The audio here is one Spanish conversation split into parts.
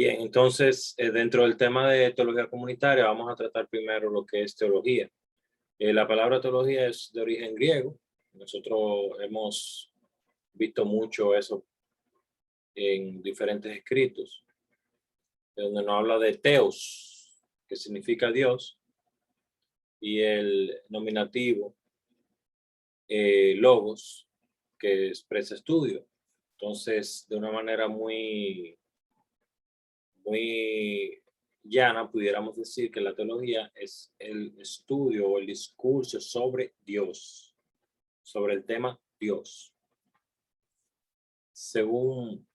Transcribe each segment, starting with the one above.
Bien, entonces, dentro del tema de teología comunitaria, vamos a tratar primero lo que es teología. La palabra teología es de origen griego. Nosotros hemos visto mucho eso en diferentes escritos, donde nos habla de teos, que significa Dios, y el nominativo logos, que expresa estudio. Entonces, de una manera muy llana, pudiéramos decir que la teología es el estudio o el discurso sobre Dios, sobre el tema Dios. Según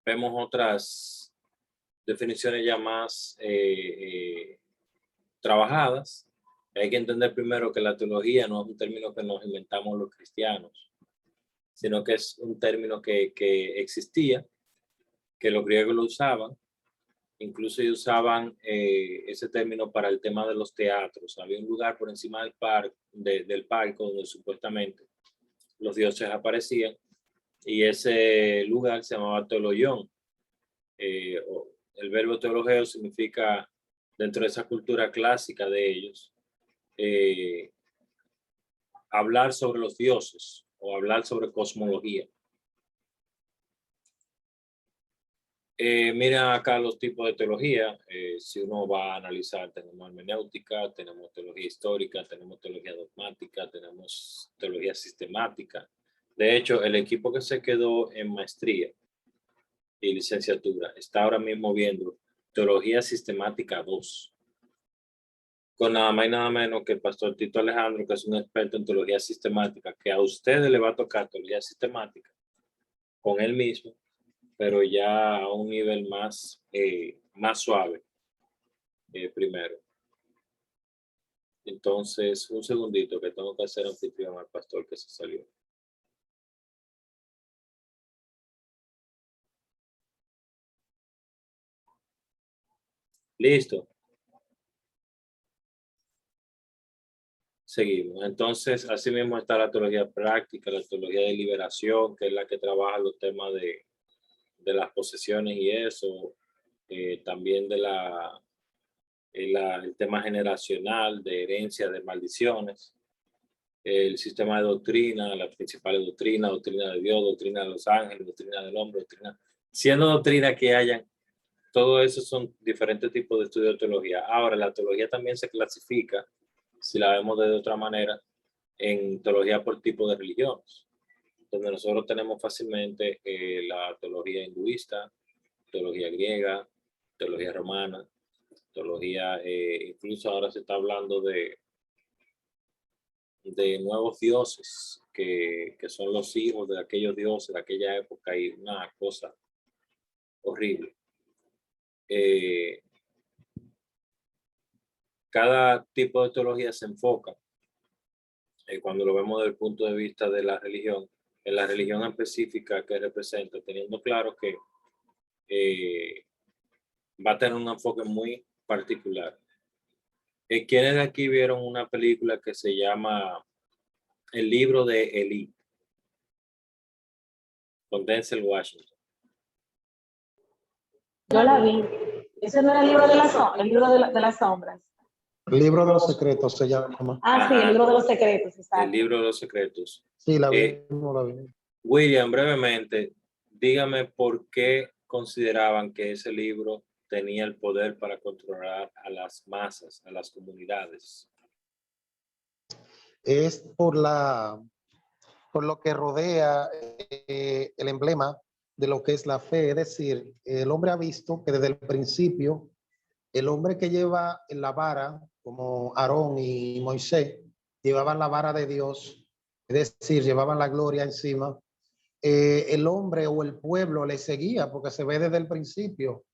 vemos otras definiciones ya más trabajadas, hay que entender primero que la teología no es un término que nos inventamos los cristianos, sino que es un término que existía, que los griegos lo usaban. Incluso ellos usaban ese término para el tema de los teatros. Había un lugar por encima del palco donde supuestamente los dioses aparecían, y ese lugar se llamaba teologión. El verbo teologeo significa, dentro de esa cultura clásica de ellos, hablar sobre los dioses o hablar sobre cosmología. Mira acá los tipos de teología. Si uno va a analizar, tenemos hermenéutica, tenemos teología histórica, tenemos teología dogmática, tenemos teología sistemática. De hecho, el equipo que se quedó en maestría y licenciatura está ahora mismo viendo teología sistemática 2, con nada más y nada menos que el pastor Tito Alejandro, que es un experto en teología sistemática, que a ustedes le va a tocar teología sistemática con él mismo, pero ya a un nivel más suave primero. Entonces, un segundito que tengo que hacer anfitrión al pastor que se salió. Listo. Seguimos. Entonces, así mismo está la teología práctica, la teología de liberación, que es la que trabaja los temas de las posesiones y eso, también de el tema generacional, de herencia, de maldiciones, el sistema de doctrina, las principales doctrinas, doctrina de Dios, doctrina de los ángeles, doctrina del hombre, doctrina, siendo doctrina que hayan, todo eso son diferentes tipos de estudio de teología. Ahora, la teología también se clasifica, si la vemos de otra manera, en teología por tipo de religiones, donde nosotros tenemos fácilmente la teología hinduista, teología griega, teología romana, teología, incluso ahora se está hablando de nuevos dioses que son los hijos de aquellos dioses de aquella época, y una cosa horrible. Cada tipo de teología se enfoca, cuando lo vemos desde el punto de vista de la religión, en la religión específica que representa, teniendo claro que va a tener un enfoque muy particular. ¿Quiénes de aquí vieron una película que se llama El libro de Elí, con Denzel Washington? Yo la vi. Ese no era el libro de el libro de las sombras. El libro de los secretos se llama. Ah, sí, el libro de los secretos. Exacto. El libro de los secretos. Sí, la vi, no la vi. William, brevemente, dígame por qué consideraban que ese libro tenía el poder para controlar a las masas, a las comunidades. Es por lo que rodea el emblema de lo que es la fe. Es decir, el hombre ha visto que desde el principio, el hombre que lleva la vara, como Aarón y Moisés, llevaban la vara de Dios, es decir, llevaban la gloria encima. El hombre o el pueblo le seguía, porque se ve desde el principio.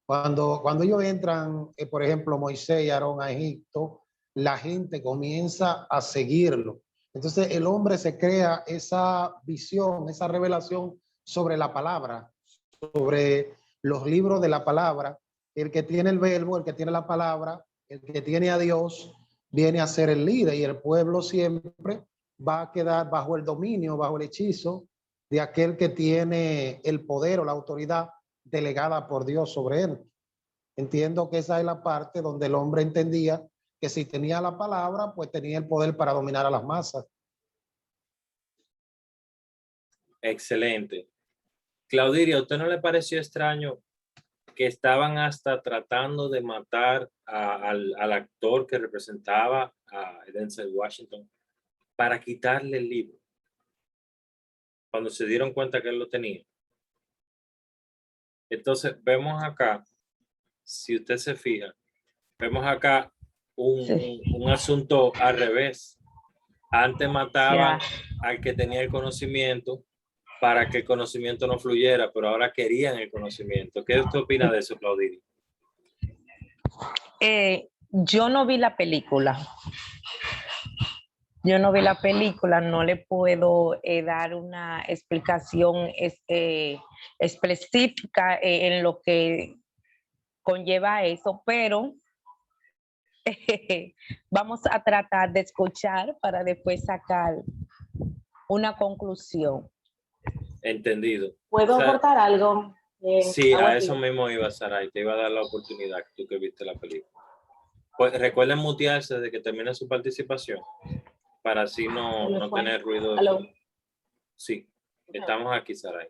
Cuando ellos entran, por ejemplo, Moisés y Aarón a Egipto, la gente comienza a seguirlo. Entonces el hombre se crea esa visión, esa revelación sobre la palabra, sobre los libros de la palabra. El que tiene el verbo, el que tiene la palabra, el que tiene a Dios, viene a ser el líder, y el pueblo siempre va a quedar bajo el dominio, bajo el hechizo de aquel que tiene el poder o la autoridad delegada por Dios sobre él. Entiendo que esa es la parte donde el hombre entendía que si tenía la palabra, pues tenía el poder para dominar a las masas. Excelente. Claudiria, ¿a usted no le pareció extraño que estaban hasta tratando de matar al actor que representaba a Denzel Washington para quitarle el libro cuando se dieron cuenta que él lo tenía? Entonces, vemos acá, si usted se fija, vemos acá un asunto al revés. Antes mataban al que tenía el conocimiento para que el conocimiento no fluyera, pero ahora querían el conocimiento. ¿Qué usted opina de eso, Claudiria? Yo no vi la película. No le puedo dar una explicación específica en lo que conlleva eso, pero vamos a tratar de escuchar para después sacar una conclusión. Entendido. ¿Puedo aportar algo? Sí, a eso mismo iba, Saray. Te iba a dar la oportunidad, tú que viste la película. Pues recuerden mutearse desde que termine su participación, para así no tener ruido. Sí, estamos aquí, Saray.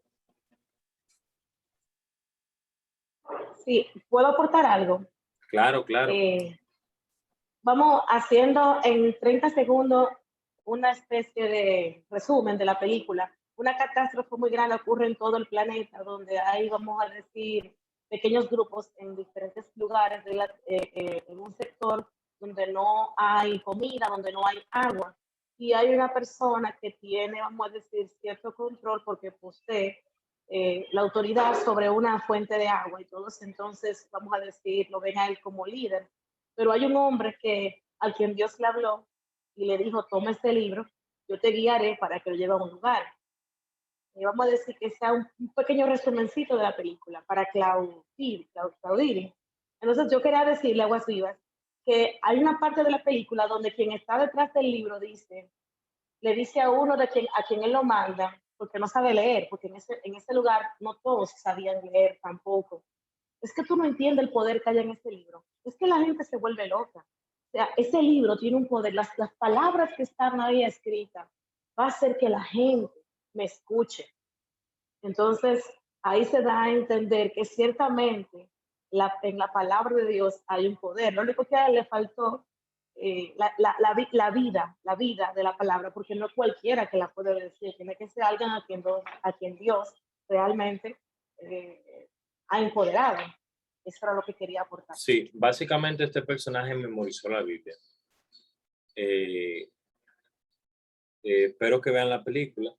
Sí, ¿puedo aportar algo? Claro, claro. Vamos haciendo en 30 segundos una especie de resumen de la película. Una catástrofe muy grande ocurre en todo el planeta, donde hay, vamos a decir, pequeños grupos en diferentes lugares en un sector donde no hay comida, donde no hay agua. Y hay una persona que tiene, vamos a decir, cierto control porque posee la autoridad sobre una fuente de agua y todos entonces, vamos a decir, lo ven a él como líder. Pero hay un hombre al quien Dios le habló y le dijo, toma este libro, yo te guiaré para que lo lleve a un lugar. Y vamos a decir que sea un pequeño resumencito de la película para Claudiria. Entonces yo quería decirle a Aguas Vivas que hay una parte de la película donde quien está detrás del libro le dice a uno a quien él lo manda, porque no sabe leer, porque en ese lugar no todos sabían leer tampoco. Es que tú no entiendes el poder que hay en ese libro. Es que la gente se vuelve loca. O sea, ese libro tiene un poder. Las palabras que están ahí escritas va a hacer que la gente me escuche. Entonces, ahí se da a entender que ciertamente en la palabra de Dios hay un poder. Lo único que a él le faltó la vida de la palabra, porque no cualquiera que la puede decir. Tiene que ser alguien a quien Dios realmente ha empoderado. Eso era lo que quería aportar. Sí, básicamente este personaje memorizó la Biblia. Espero que vean la película.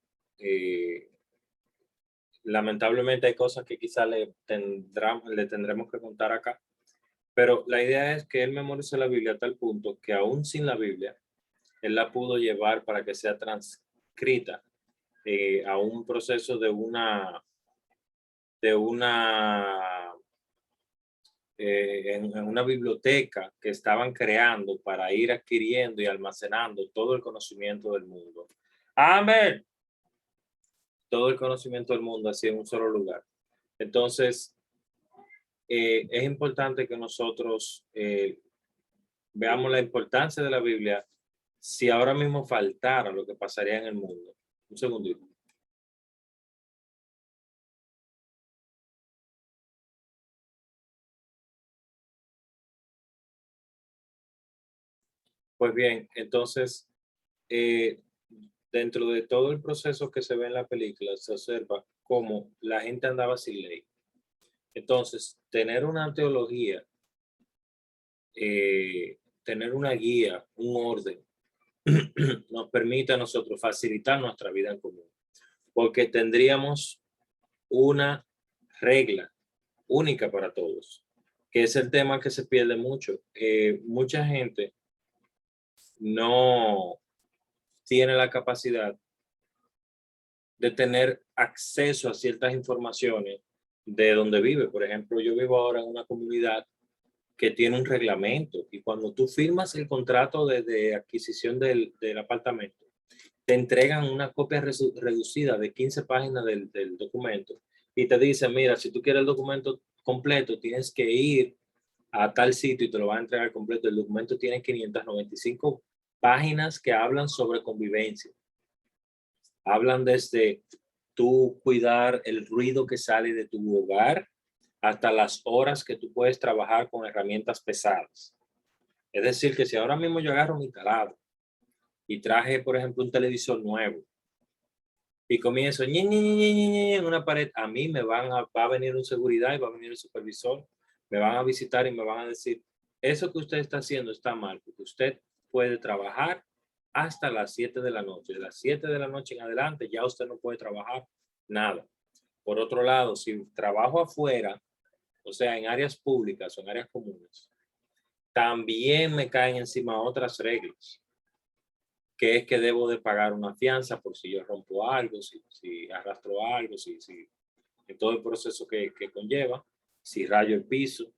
Lamentablemente hay cosas que quizá le tendremos que contar acá, pero la idea es que él memorizó la Biblia a tal punto que aún sin la Biblia, él la pudo llevar para que sea transcrita a un proceso de una en una biblioteca que estaban creando para ir adquiriendo y almacenando todo el conocimiento del mundo. ¡Amén! Todo el conocimiento del mundo así en un solo lugar. Entonces, es importante que nosotros veamos la importancia de la Biblia si ahora mismo faltara lo que pasaría en el mundo. Un segundito. Pues bien, entonces, dentro de todo el proceso que se ve en la película, se observa cómo la gente andaba sin ley. Entonces, tener una teología, tener una guía, un orden, nos permite a nosotros facilitar nuestra vida en común, porque tendríamos una regla única para todos, que es el tema que se pierde mucho. Mucha gente no tiene la capacidad de tener acceso a ciertas informaciones de donde vive. Por ejemplo, yo vivo ahora en una comunidad que tiene un reglamento y cuando tú firmas el contrato de adquisición del apartamento, te entregan una copia reducida de 15 páginas del documento y te dicen, mira, si tú quieres el documento completo, tienes que ir a tal sitio y te lo van a entregar completo. El documento tiene 595 páginas que hablan sobre convivencia. Hablan desde tú cuidar el ruido que sale de tu hogar hasta las horas que tú puedes trabajar con herramientas pesadas. Es decir, que si ahora mismo yo agarro mi taladro y traje, por ejemplo, un televisor nuevo y comienzo en una pared, a mí va a venir un seguridad y va a venir el supervisor, me van a visitar y me van a decir, eso que usted está haciendo está mal, porque usted puede trabajar hasta las 7 de la noche. De las 7 de la noche en adelante ya usted no puede trabajar nada. Por otro lado, si trabajo afuera, o sea, en áreas públicas o en áreas comunes, también me caen encima otras reglas, que es que debo de pagar una fianza por si yo rompo algo, si arrastro algo, en todo el proceso que conlleva, si rayo el piso,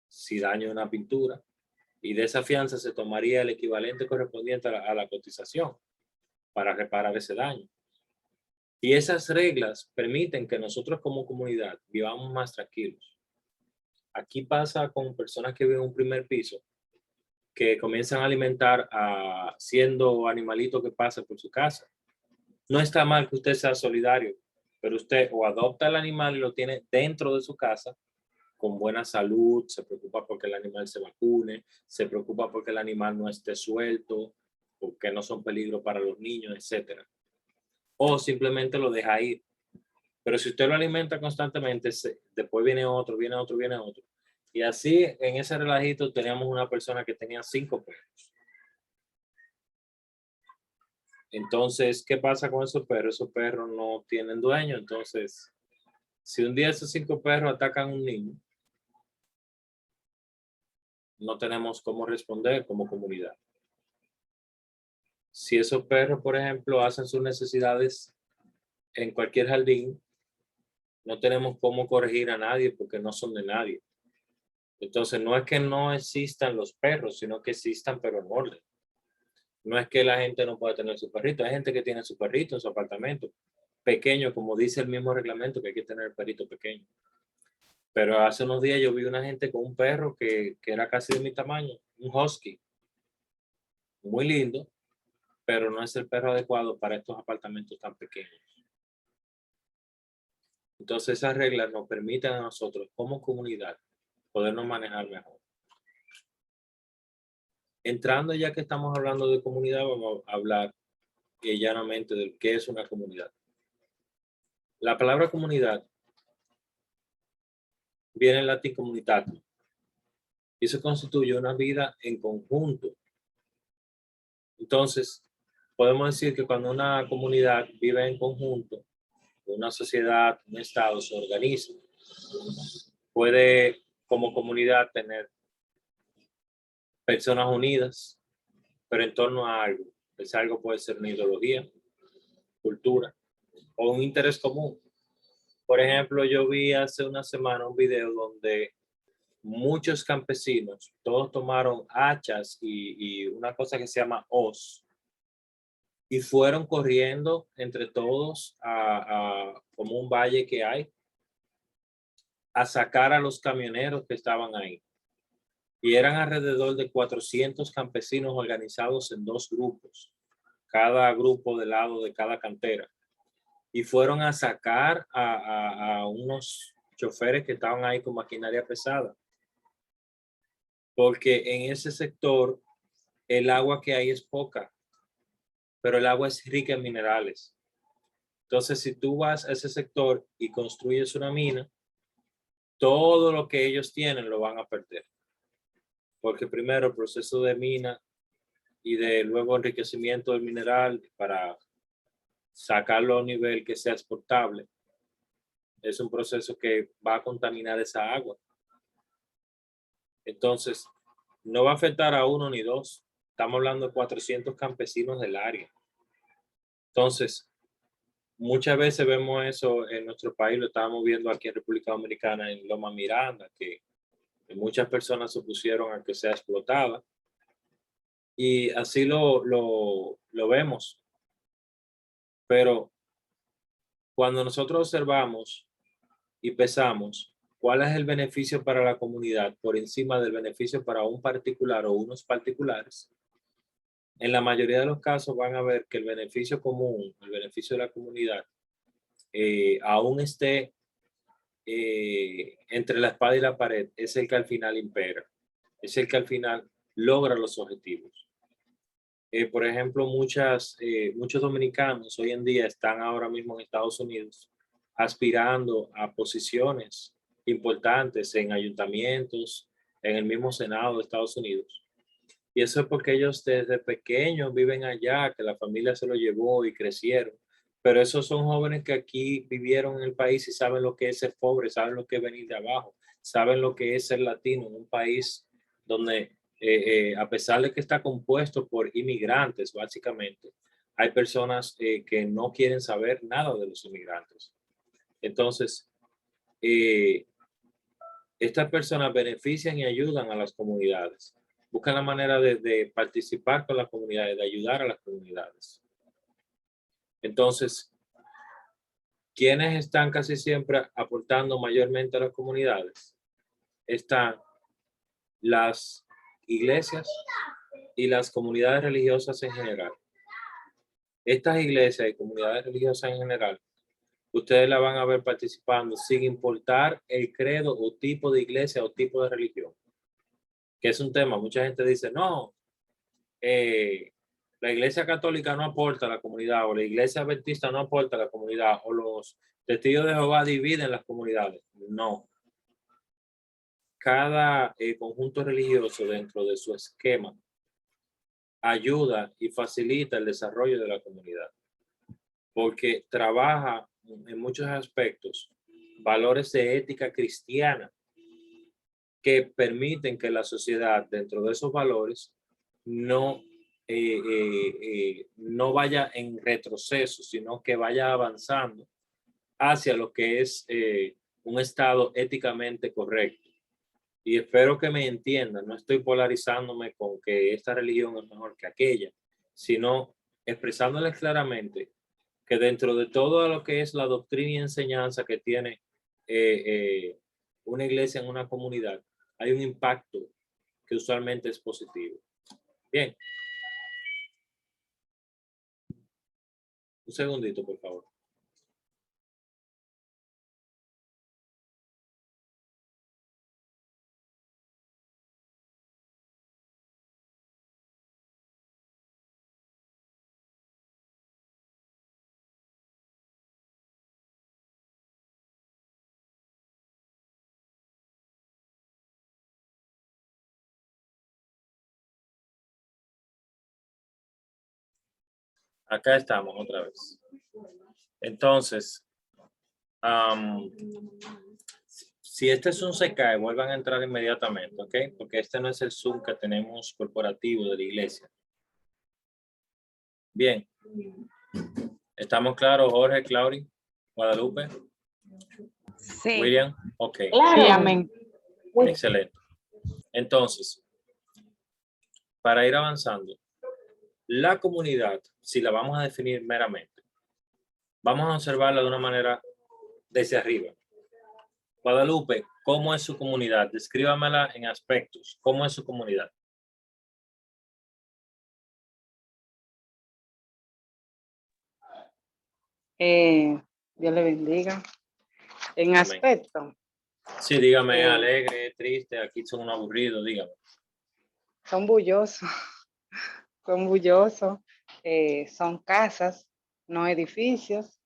si daño una pintura, y de esa fianza se tomaría el equivalente correspondiente a la cotización para reparar ese daño. Y esas reglas permiten que nosotros como comunidad vivamos más tranquilos. Aquí pasa con personas que viven en un primer piso, que comienzan a alimentar a siendo animalitos que pasan por su casa. No está mal que usted sea solidario, pero usted o adopta el animal y lo tiene dentro de su casa con buena salud, se preocupa porque el animal se vacune, se preocupa porque el animal no esté suelto, porque no son peligro para los niños, etcétera. O simplemente lo deja ir. Pero si usted lo alimenta constantemente, después viene otro, viene otro, viene otro. Y así, en ese relajito, teníamos una persona que tenía 5 perros. Entonces, ¿qué pasa con esos perros? Esos perros no tienen dueño. Entonces, si un día esos 5 perros atacan a un niño, no tenemos cómo responder como comunidad. Si esos perros, por ejemplo, hacen sus necesidades en cualquier jardín, no tenemos cómo corregir a nadie porque no son de nadie. Entonces, no es que no existan los perros, sino que existan, pero en orden. No es que la gente no pueda tener su perrito. Hay gente que tiene su perrito en su apartamento pequeño, como dice el mismo reglamento, que hay que tener el perrito pequeño. Pero hace unos días yo vi una gente con un perro que era casi de mi tamaño, un husky, muy lindo, pero no es el perro adecuado para estos apartamentos tan pequeños. Entonces esas reglas nos permiten a nosotros como comunidad podernos manejar mejor. Entrando ya que estamos hablando de comunidad, vamos a hablar llanamente de qué es una comunidad. La palabra comunidad viene en latín comunitatis y se constituye una vida en conjunto. Entonces, podemos decir que cuando una comunidad vive en conjunto, una sociedad, un estado se organiza, puede como comunidad tener personas unidas, pero en torno a algo. Ese algo puede ser una ideología, cultura o un interés común. Por ejemplo, yo vi hace una semana un video donde muchos campesinos, todos tomaron hachas y una cosa que se llama hoz y fueron corriendo entre todos a como un valle que hay a sacar a los camioneros que estaban ahí. Y eran alrededor de 400 campesinos organizados en 2 grupos, cada grupo del lado de cada cantera. Y fueron a sacar a unos choferes que estaban ahí con maquinaria pesada. Porque en ese sector el agua que hay es poca, pero el agua es rica en minerales. Entonces, si tú vas a ese sector y construyes una mina, todo lo que ellos tienen lo van a perder. Porque primero el proceso de mina y de luego enriquecimiento del mineral para sacarlo a un nivel que sea exportable, es un proceso que va a contaminar esa agua. Entonces, no va a afectar a 1 ni 2. Estamos hablando de 400 campesinos del área. Entonces, muchas veces vemos eso en nuestro país, lo estábamos viendo aquí en República Dominicana, en Loma Miranda, que muchas personas se opusieron a que sea explotada. Y así lo vemos. Pero cuando nosotros observamos y pesamos cuál es el beneficio para la comunidad por encima del beneficio para un particular o unos particulares, en la mayoría de los casos van a ver que el beneficio común, el beneficio de la comunidad, aún esté entre la espada y la pared, es el que al final impera, es el que al final logra los objetivos. Por ejemplo, muchos dominicanos hoy en día están ahora mismo en Estados Unidos aspirando a posiciones importantes en ayuntamientos, en el mismo Senado de Estados Unidos. Y eso es porque ellos desde pequeños viven allá, que la familia se lo llevó y crecieron. Pero esos son jóvenes que aquí vivieron en el país y saben lo que es ser pobre, saben lo que es venir de abajo, saben lo que es ser latino en un país donde, a pesar de que está compuesto por inmigrantes, básicamente, hay personas que no quieren saber nada de los inmigrantes. Entonces, estas personas benefician y ayudan a las comunidades. Buscan la manera de participar con las comunidades, de ayudar a las comunidades. Entonces, ¿quiénes están casi siempre aportando mayormente a las comunidades? Están las iglesias y las comunidades religiosas en general. Estas iglesias y comunidades religiosas en general, ustedes la van a ver participando sin importar el credo o tipo de iglesia o tipo de religión, que es un tema. Mucha gente dice, no, la iglesia católica no aporta a la comunidad, o la iglesia adventista no aporta a la comunidad, o los testigos de Jehová dividen las comunidades. No. Cada conjunto religioso dentro de su esquema ayuda y facilita el desarrollo de la comunidad, porque trabaja en muchos aspectos valores de ética cristiana que permiten que la sociedad dentro de esos valores no no vaya en retroceso, sino que vaya avanzando hacia lo que es un estado éticamente correcto. Y espero que me entiendan, no estoy polarizándome con que esta religión es mejor que aquella, sino expresándoles claramente que dentro de todo lo que es la doctrina y enseñanza que tiene una iglesia en una comunidad, hay un impacto que usualmente es positivo. Bien. Un segundito, por favor. Acá estamos otra vez. Entonces, si este Zoom se cae, vuelvan a entrar inmediatamente, ¿ok? Porque este no es el Zoom que tenemos corporativo de la iglesia. Bien. ¿Estamos claros, Jorge, Claudia, Guadalupe? Sí. William, ok. Claro. Sí, amén. Excelente. Entonces, para ir avanzando, la comunidad, si la vamos a definir meramente, vamos a observarla de una manera desde arriba. Guadalupe, ¿cómo es su comunidad? Descríbamela en aspectos. ¿Cómo es su comunidad? Dios le bendiga. En Amén. aspecto, Sí, dígame, Eh, alegre, triste, aquí son un aburrido, dígame. son bullosos, son bullosos, son casas, no edificios,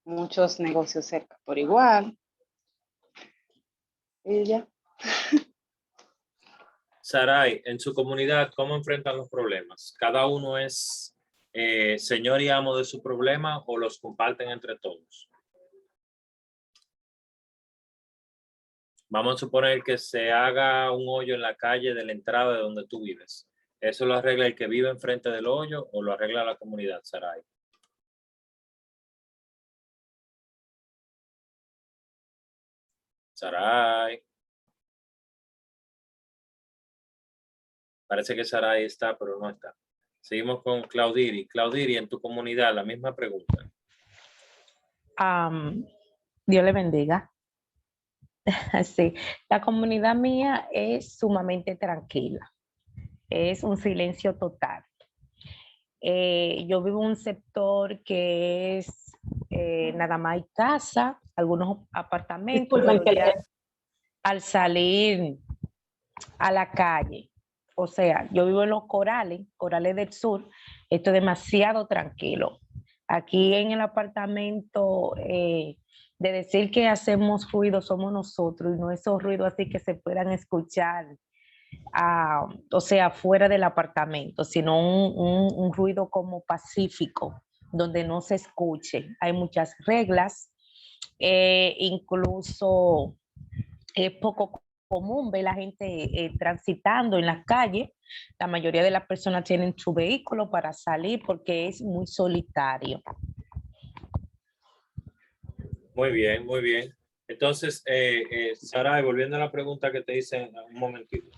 muchos negocios cerca por igual. Y ya. Saray, en su comunidad, ¿cómo enfrentan los problemas? ¿Cada uno es señor y amo de su problema o los comparten entre todos? Vamos a suponer que se haga un hoyo en la calle de la entrada de donde tú vives. ¿Eso lo arregla el que vive enfrente del hoyo o lo arregla la comunidad, Saray? Saray. Parece que Saray está, pero no está. Seguimos con Claudiri. Claudiri, en tu comunidad, la misma pregunta. Dios le bendiga. Sí, la comunidad mía es sumamente tranquila. Es un silencio total. Yo vivo en un sector que es nada más hay casa, algunos apartamentos, Disculpen pero que ya al salir a la calle, o sea, yo vivo en los Corales del Sur, esto es demasiado tranquilo. Aquí en el apartamento, de decir que hacemos ruido somos nosotros y no esos ruidos así que se puedan escuchar, o sea, fuera del apartamento, sino un ruido como pacífico, donde no se escuche. Hay muchas reglas, incluso es poco común ver la gente transitando en las calles. La mayoría de las personas tienen su vehículo para salir porque es muy solitario. Muy bien, muy bien. Entonces, Saray, volviendo a la pregunta que te hice un momentito.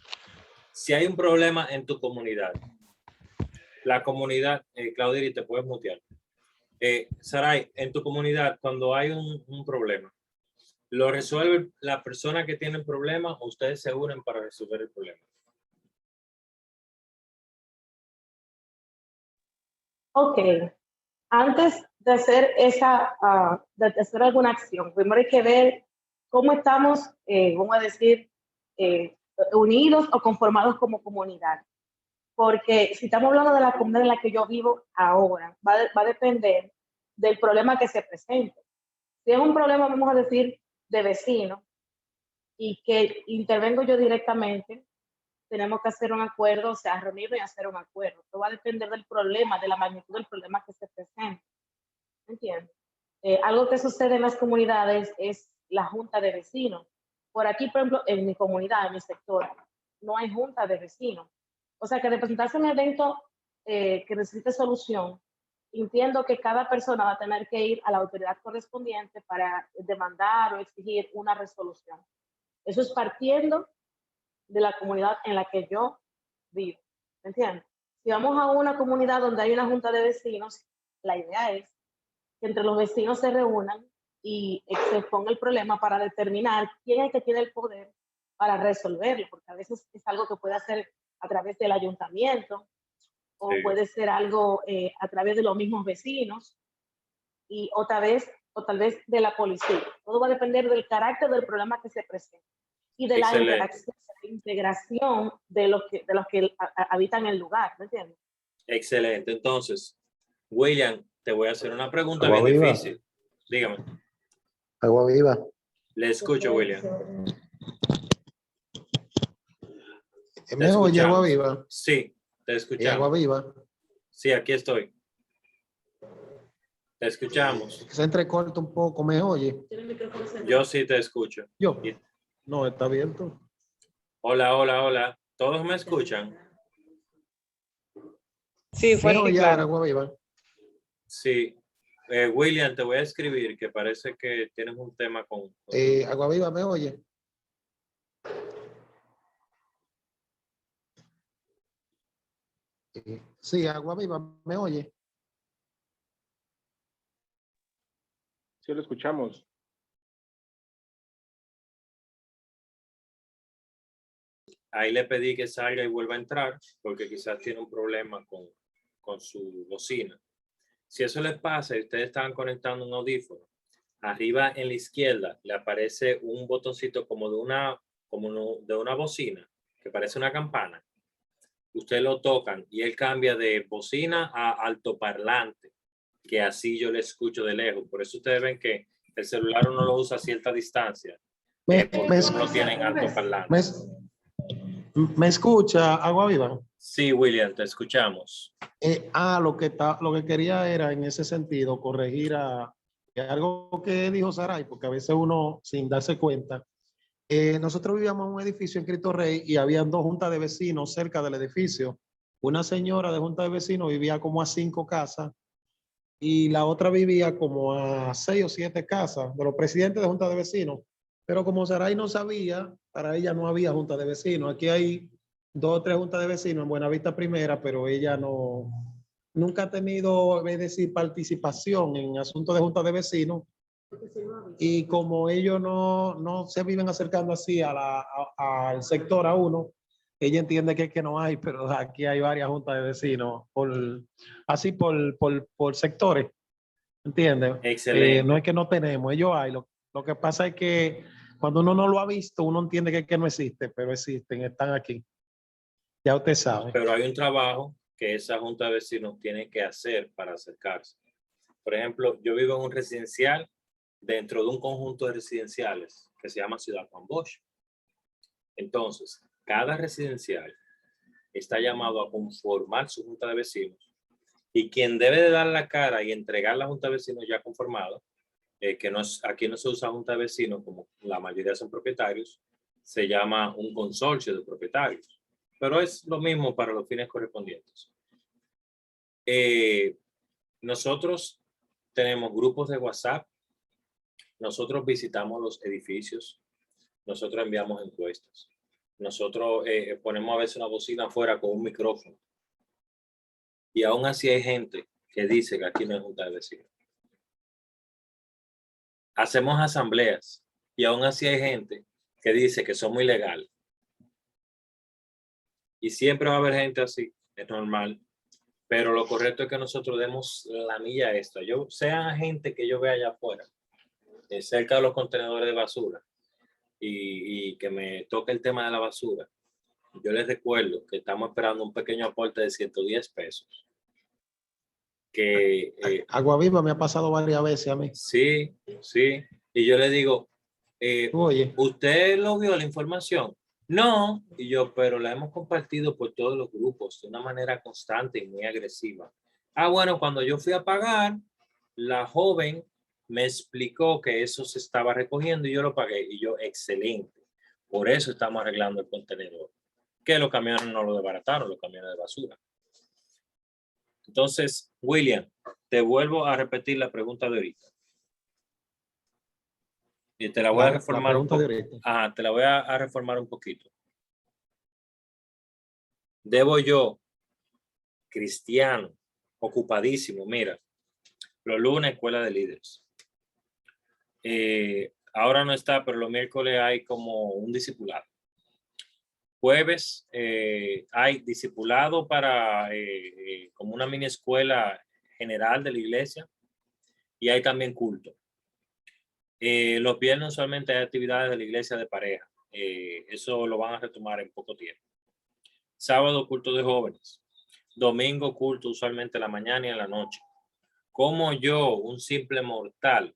Si hay un problema en tu comunidad, la comunidad, Claudiri, te puedes mutear. Saray, en tu comunidad, cuando hay un problema, ¿lo resuelve la persona que tiene el problema o ustedes se unen para resolver el problema? Ok, antes de hacer de hacer alguna acción, primero hay que ver cómo estamos, vamos a decir, unidos o conformados como comunidad. Porque si estamos hablando de la comunidad en la que yo vivo ahora, va a depender del problema que se presente. Si es un problema, vamos a decir, de vecino y que intervengo yo directamente, tenemos que hacer un acuerdo, o sea, reunirnos y hacer un acuerdo. Todo va a depender del problema, de la magnitud del problema que se presente. ¿Entiendes? Algo que sucede en las comunidades es la junta de vecinos. Por aquí, por ejemplo, en mi comunidad, en mi sector, no hay junta de vecinos. O sea, que de presentarse un evento que necesite solución, entiendo que cada persona va a tener que ir a la autoridad correspondiente para demandar o exigir una resolución. Eso es partiendo de la comunidad en la que yo vivo. ¿Me entiendes? Si vamos a una comunidad donde hay una junta de vecinos, la idea es que entre los vecinos se reúnan y se ponga el problema para determinar quién es el que tiene el poder para resolverlo, porque a veces es algo que puede hacer a través del ayuntamiento o Sí. puede ser algo a través de los mismos vecinos y o tal vez de la policía. Todo va a depender del carácter del problema que se presente y de la integración de los que habitan el lugar, ¿me entiendes? Excelente. Entonces, William, te voy a hacer una pregunta Agua bien viva. difícil. Dígame. Agua viva. Le escucho, William. ¿Me oye, agua escuchamos. viva? Sí, te ¿Y agua escuchamos. viva? Sí, aquí estoy. Te escuchamos. Se entrecorta un poco, ¿me oye? Yo sí te escucho. Yo. Y- No, está abierto. Hola, hola, hola. ¿Todos me escuchan? Sí, ¿Me fuerte y oye ahora, claro. agua viva? Sí. William, te voy a escribir que parece que tienes un tema con Agua viva, ¿me oye? Sí, agua viva, ¿me oye? Sí, lo escuchamos. Ahí le pedí que salga y vuelva a entrar porque quizás tiene un problema con su bocina. Si eso les pasa y ustedes están conectando un audífono, arriba en la izquierda le aparece un botoncito como de una bocina que parece una campana. Ustedes lo tocan y él cambia de bocina a altoparlante, que así yo le escucho de lejos. Por eso ustedes ven que el celular uno lo usa a cierta distancia, porque uno lo tiene en altoparlante. ¿Me escucha, agua viva? Sí, William, te escuchamos. Lo que quería era en ese sentido corregir algo que dijo Saray, porque a veces uno sin darse cuenta, nosotros vivíamos en un edificio en Cristo Rey y había dos juntas de vecinos cerca del edificio. Una señora de junta de vecinos vivía como a 5 casas y la otra vivía como a 6 o 7 casas de los presidentes de junta de vecinos. Pero como Saray no sabía, para ella no había junta de vecinos. Aquí hay 2 o 3 juntas de vecinos en Buenavista Primera, pero ella nunca ha tenido, es decir, participación en asuntos de junta de vecinos Y como ellos no se viven acercando así al sector a uno, ella entiende que no hay, pero aquí hay varias juntas de vecinos, así por sectores, ¿entiendes? Excelente. No es que no tenemos, ellos hay. Lo que pasa es que cuando uno no lo ha visto, uno entiende que no existe, pero existen, están aquí. Ya usted sabe. Pero hay un trabajo que esa junta de vecinos tiene que hacer para acercarse. Por ejemplo, yo vivo en un residencial dentro de un conjunto de residenciales que se llama Ciudad Juan Bosch. Entonces, cada residencial está llamado a conformar su junta de vecinos y quien debe de dar la cara y entregar la junta de vecinos ya conformada, que no es, aquí no se usa junta de vecinos como la mayoría son propietarios, se llama un consorcio de propietarios, pero es lo mismo para los fines correspondientes. Nosotros tenemos grupos de WhatsApp, nosotros visitamos los edificios, nosotros enviamos encuestas, nosotros ponemos a veces una bocina afuera con un micrófono y aún así hay gente que dice que aquí no hay junta de vecinos. Hacemos asambleas y aún así hay gente que dice que somos ilegales. Y siempre va a haber gente así, es normal. Pero lo correcto es que nosotros demos la milla extra. Sea gente que yo vea allá afuera, cerca de los contenedores de basura, y que me toque el tema de la basura, yo les recuerdo que estamos esperando un pequeño aporte de 110 pesos. Agua Viva me ha pasado varias veces a mí. Sí, sí. Y yo le digo, Oye, ¿usted lo vio la información? No. Y yo, pero la hemos compartido por todos los grupos de una manera constante y muy agresiva. Bueno, cuando yo fui a pagar, la joven me explicó que eso se estaba recogiendo y yo lo pagué. Y yo, excelente. Por eso estamos arreglando el contenedor. Que los camiones no lo desbarataron, los camiones de basura. Entonces, William, te vuelvo a repetir la pregunta de ahorita. Y te la voy a reformar un poco. Te la voy a reformar un poquito. Debo yo, cristiano, ocupadísimo, mira, los lunes escuela de líderes. Ahora no está, pero los miércoles hay como un discipulado. Jueves hay discipulado para como una mini escuela general de la iglesia y hay también culto. Los viernes usualmente hay actividades de la iglesia de pareja. Eso lo van a retomar en poco tiempo. Sábado, culto de jóvenes. Domingo, culto usualmente en la mañana y en la noche. Como yo, un simple mortal,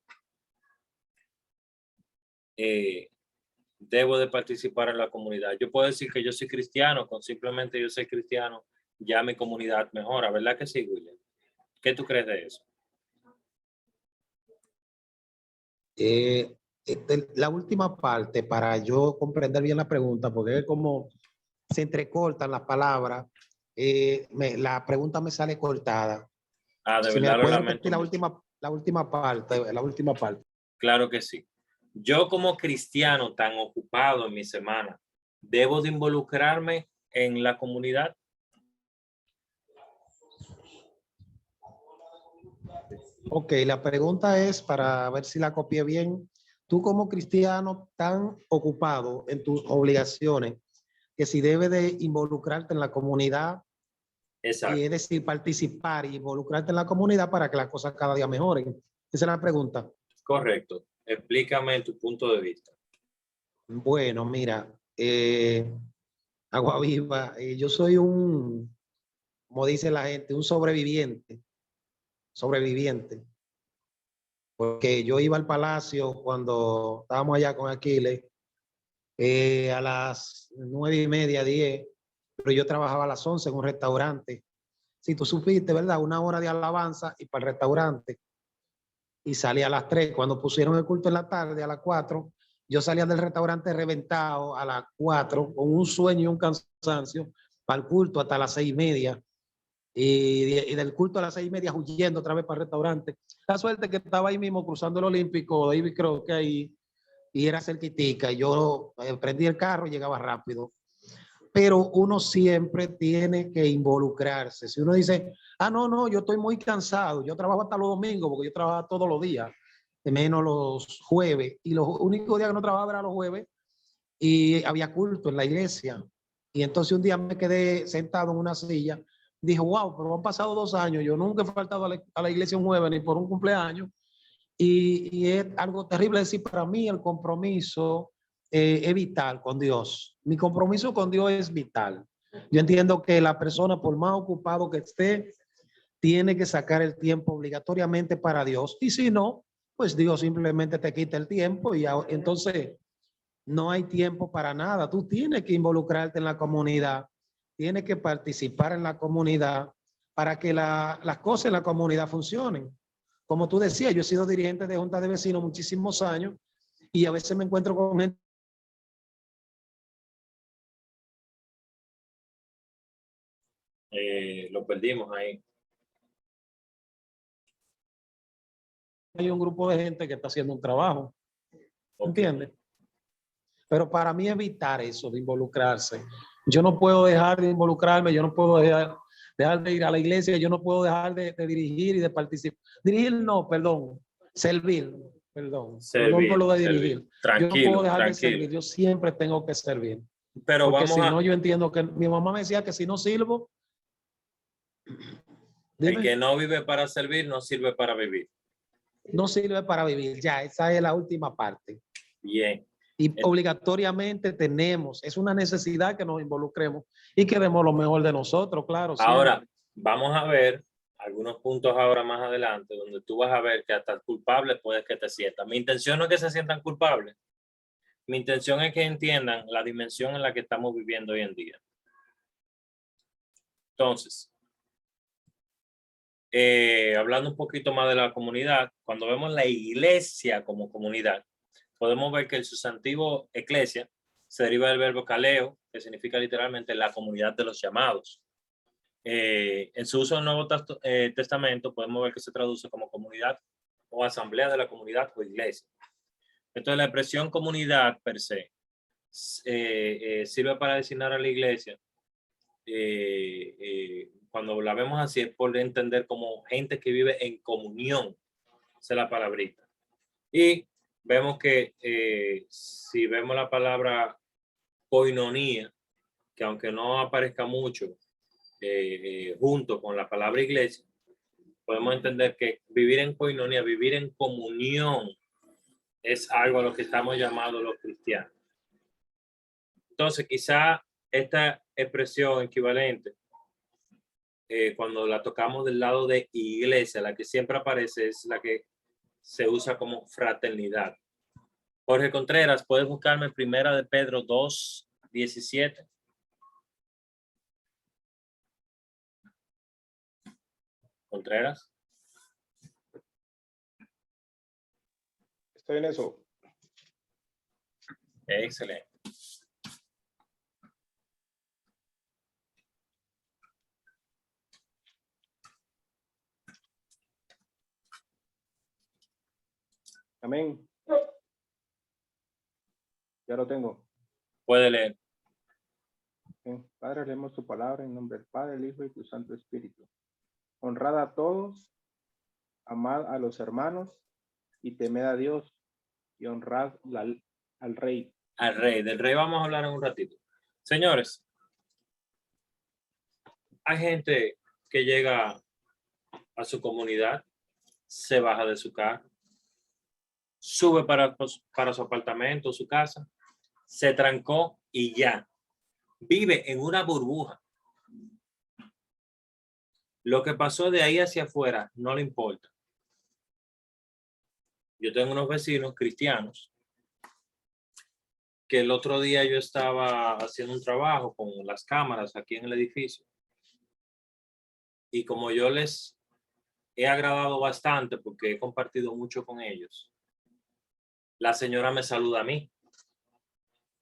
debo de participar en la comunidad. Yo puedo decir que yo soy cristiano, con simplemente yo ser cristiano, ya mi comunidad mejora, ¿verdad que sí, William? ¿Qué tú crees de eso? La última parte, para yo comprender bien la pregunta, porque es como se entrecortan las palabras, la pregunta me sale cortada. De si verdad me lo puede lamento repetir la última parte. Claro que sí. Yo como cristiano tan ocupado en mi semana, ¿debo de involucrarme en la comunidad? Ok, la pregunta es para ver si la copié bien. Tú como cristiano tan ocupado en tus obligaciones, que si debes de involucrarte en la comunidad, Exacto. es decir, participar y involucrarte en la comunidad para que las cosas cada día mejoren. Esa es la pregunta. Correcto. Explícame tu punto de vista. Bueno, mira, Agua Viva, yo soy como dice la gente, un sobreviviente, porque yo iba al palacio cuando estábamos allá con Aquiles a las 9:30, 10, pero yo trabajaba a las 11 en un restaurante. Si tú supiste, ¿verdad? 1 hora de alabanza y para el restaurante. Y salí a las 3. Cuando pusieron el culto en la tarde, a las 4, yo salía del restaurante reventado a las 4, con un sueño y un cansancio, para el culto hasta las 6:30. Y del culto a las 6:30 huyendo otra vez para el restaurante. La suerte que estaba ahí mismo cruzando el Olímpico, David creo que ahí, y era cerquitica, y yo prendí el carro y llegaba rápido. Pero uno siempre tiene que involucrarse. Si uno dice, no, yo estoy muy cansado, yo trabajo hasta los domingos porque yo trabajo todos los días. menos los jueves. Y los únicos días que no trabajaba eran los jueves y había culto en la iglesia. Y entonces un día me quedé sentado en una silla. Dije, wow, pero han pasado 2 años. Yo nunca he faltado a la iglesia un jueves ni por un cumpleaños. Y es algo terrible decir, para mí el compromiso es vital con Dios. Mi compromiso con Dios es vital. Yo entiendo que la persona, por más ocupado que esté, tiene que sacar el tiempo obligatoriamente para Dios. Y si no, pues Dios simplemente te quita el tiempo y entonces no hay tiempo para nada. Tú tienes que involucrarte en la comunidad, tienes que participar en la comunidad para que las cosas en la comunidad funcionen. Como tú decías, yo he sido dirigente de junta de vecinos muchísimos años y a veces me encuentro con gente. Lo perdimos ahí. Hay un grupo de gente que está haciendo un trabajo, Ok. ¿entiendes? Pero para mí evitar eso de involucrarse. Yo no puedo dejar de involucrarme, yo no puedo dejar de ir a la iglesia, yo no puedo dejar de dirigir y de participar. Dirigir no, perdón, servir, perdón por lo de dirigir. Yo no Tranquilo, puedo dejar de tranquilo. servir, yo siempre tengo que servir. Pero Porque vamos si a... no, yo entiendo que mi mamá me decía que si no sirvo, El que dime, no vive para servir, no sirve para vivir. no sirve para vivir. Ya, esa es la última parte. Bien. Y obligatoriamente tenemos, es una necesidad que nos involucremos y que demos lo mejor de nosotros, claro. Ahora, Siempre. vamos a ver algunos puntos ahora más adelante donde tú vas a ver que hasta culpable puedes que te sientas. Mi intención no es que se sientan culpables. Mi intención es que entiendan la dimensión en la que estamos viviendo hoy en día. Entonces, hablando un poquito más de la comunidad, cuando vemos la iglesia como comunidad, podemos ver que el sustantivo eclesia se deriva del verbo kaleo, que significa literalmente la comunidad de los llamados. En su uso en el Nuevo Testamento podemos ver que se traduce como comunidad o asamblea de la comunidad o iglesia. Entonces la expresión comunidad per se sirve para designar a la iglesia. Cuando la vemos así es por entender como gente que vive en comunión, esa es la palabrita. Y vemos que si vemos la palabra koinonía, que aunque no aparezca mucho junto con la palabra iglesia, podemos entender que vivir en koinonía, vivir en comunión, es algo a lo que estamos llamados los cristianos. Entonces, quizá esta expresión equivalente, cuando la tocamos del lado de iglesia, la que siempre aparece es la que se usa como fraternidad. Jorge Contreras, ¿puedes buscarme Primera de Pedro 2:17? Contreras. Estoy en eso. Excelente. Amén. Ya lo tengo. Puede leer. Bien. Padre, leemos tu palabra en nombre del Padre, el Hijo y tu Santo Espíritu. Honrad a todos, amad a los hermanos y temed a Dios y honrad al Rey. Al rey. Del rey vamos a hablar en un ratito. Señores, hay gente que llega a su comunidad, se baja de su carro, sube para su apartamento, su casa, se trancó y ya. Vive en una burbuja. Lo que pasó de ahí hacia afuera no le importa. Yo tengo unos vecinos cristianos que el otro día yo estaba haciendo un trabajo con las cámaras aquí en el edificio. Y como yo les he agradado bastante porque he compartido mucho con ellos, la señora me saluda a mí.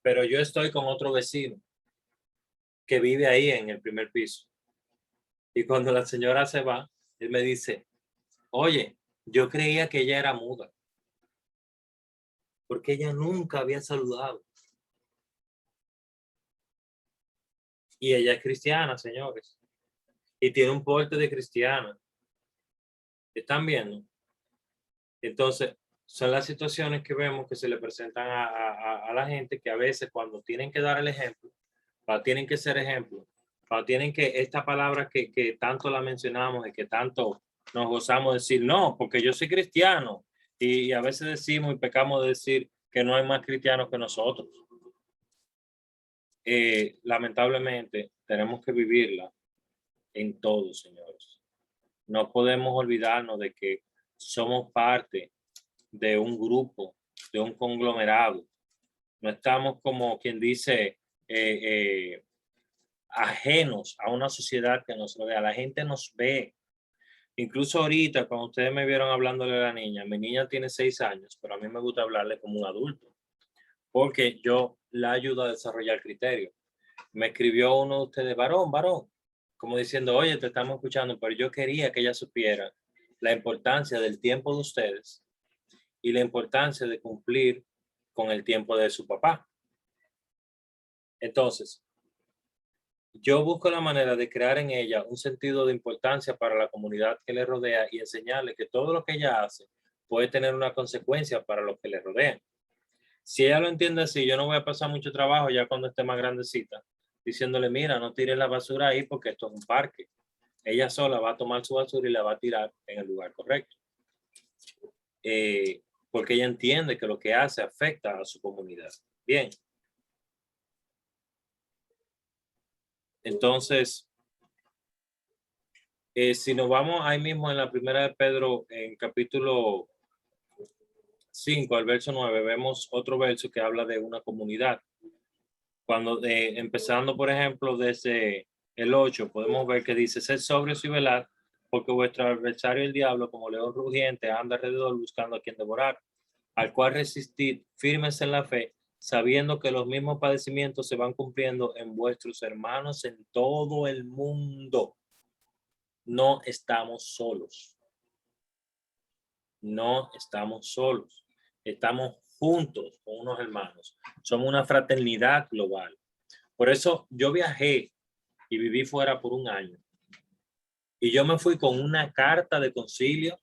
Pero yo estoy con otro vecino que vive ahí en el primer piso. Y cuando la señora se va, él me dice, oye, yo creía que ella era muda, porque ella nunca había saludado. Y ella es cristiana, señores. Y tiene un porte de cristiana. ¿Están viendo? Entonces, son las situaciones que vemos que se le presentan a la gente, que a veces cuando tienen que dar el ejemplo, cuando tienen que ser ejemplo, cuando tienen que, esta palabra que tanto la mencionamos y que tanto nos gozamos de decir, no, porque yo soy cristiano, y a veces decimos y pecamos de decir que no hay más cristianos que nosotros. Lamentablemente tenemos que vivirla en todo, señores. No podemos olvidarnos de que somos parte de un grupo, de un conglomerado. No estamos, como quien dice, ajenos a una sociedad que nos rodea. La gente nos ve. Incluso ahorita, cuando ustedes me vieron hablándole a la niña, mi niña tiene 6 años, pero a mí me gusta hablarle como un adulto, porque yo la ayudo a desarrollar criterio. Me escribió uno de ustedes, varón, como diciendo, oye, te estamos escuchando, pero yo quería que ella supiera la importancia del tiempo de ustedes y la importancia de cumplir con el tiempo de su papá. Entonces, yo busco la manera de crear en ella un sentido de importancia para la comunidad que le rodea y enseñarle que todo lo que ella hace puede tener una consecuencia para los que le rodean. Si ella lo entiende así, yo no voy a pasar mucho trabajo ya cuando esté más grandecita, diciéndole, mira, no tires la basura ahí porque esto es un parque. Ella sola va a tomar su basura y la va a tirar en el lugar correcto. Porque ella entiende que lo que hace afecta a su comunidad. Bien. Entonces, si nos vamos ahí mismo en la primera de Pedro, en capítulo 5, al verso 9, vemos otro verso que habla de una comunidad. Cuando empezando, por ejemplo, desde el 8, podemos ver que dice, sed sobrios y velad, porque vuestro adversario el diablo, como león rugiente, anda alrededor buscando a quien devorar, al cual resistid firmes en la fe, sabiendo que los mismos padecimientos se van cumpliendo en vuestros hermanos en todo el mundo. No estamos solos. No estamos solos. Estamos juntos con unos hermanos. Somos una fraternidad global. Por eso yo viajé y viví fuera por 1 año. Y yo me fui con una carta de concilio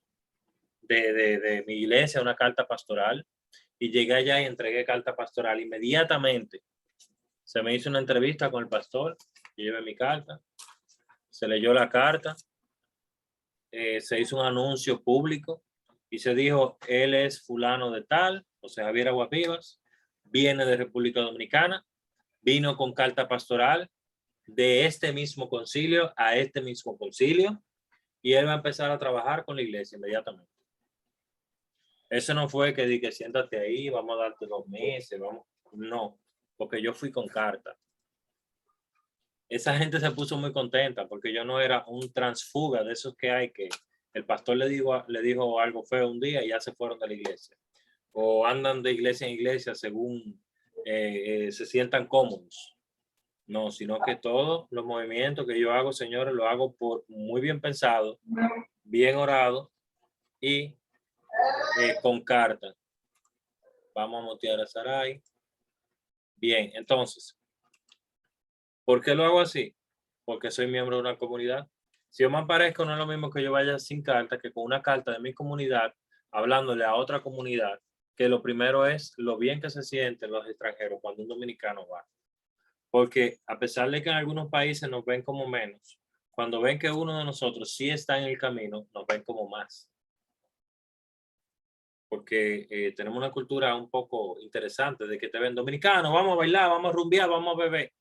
de mi iglesia, una carta pastoral. Y llegué allá y entregué carta pastoral. Inmediatamente se me hizo una entrevista con el pastor. Yo llevé mi carta. Se leyó la carta. Se hizo un anuncio público y se dijo, él es fulano de tal, José Javier Aguas, viene de República Dominicana, vino con carta pastoral de este mismo concilio a este mismo concilio y él va a empezar a trabajar con la iglesia inmediatamente. Eso no fue que dije, siéntate ahí, vamos a darte 2 meses, vamos. No, porque yo fui con carta. Esa gente se puso muy contenta porque yo no era un transfuga de esos que hay que el pastor le dijo algo feo un día y ya se fueron de la iglesia. O andan de iglesia en iglesia según se sientan cómodos. No, sino que todos los movimientos que yo hago, señores, lo hago por muy bien pensado, bien orado y con carta. Vamos a motear a Saray. Bien, entonces, ¿por qué lo hago así? Porque soy miembro de una comunidad. Si yo me aparezco, no es lo mismo que yo vaya sin carta que con una carta de mi comunidad, hablándole a otra comunidad, que lo primero es lo bien que se sienten los extranjeros cuando un dominicano va. Porque a pesar de que en algunos países nos ven como menos, cuando ven que uno de nosotros sí está en el camino, nos ven como más. Porque tenemos una cultura un poco interesante de que te ven dominicano, vamos a bailar, vamos a rumbear, vamos a beber.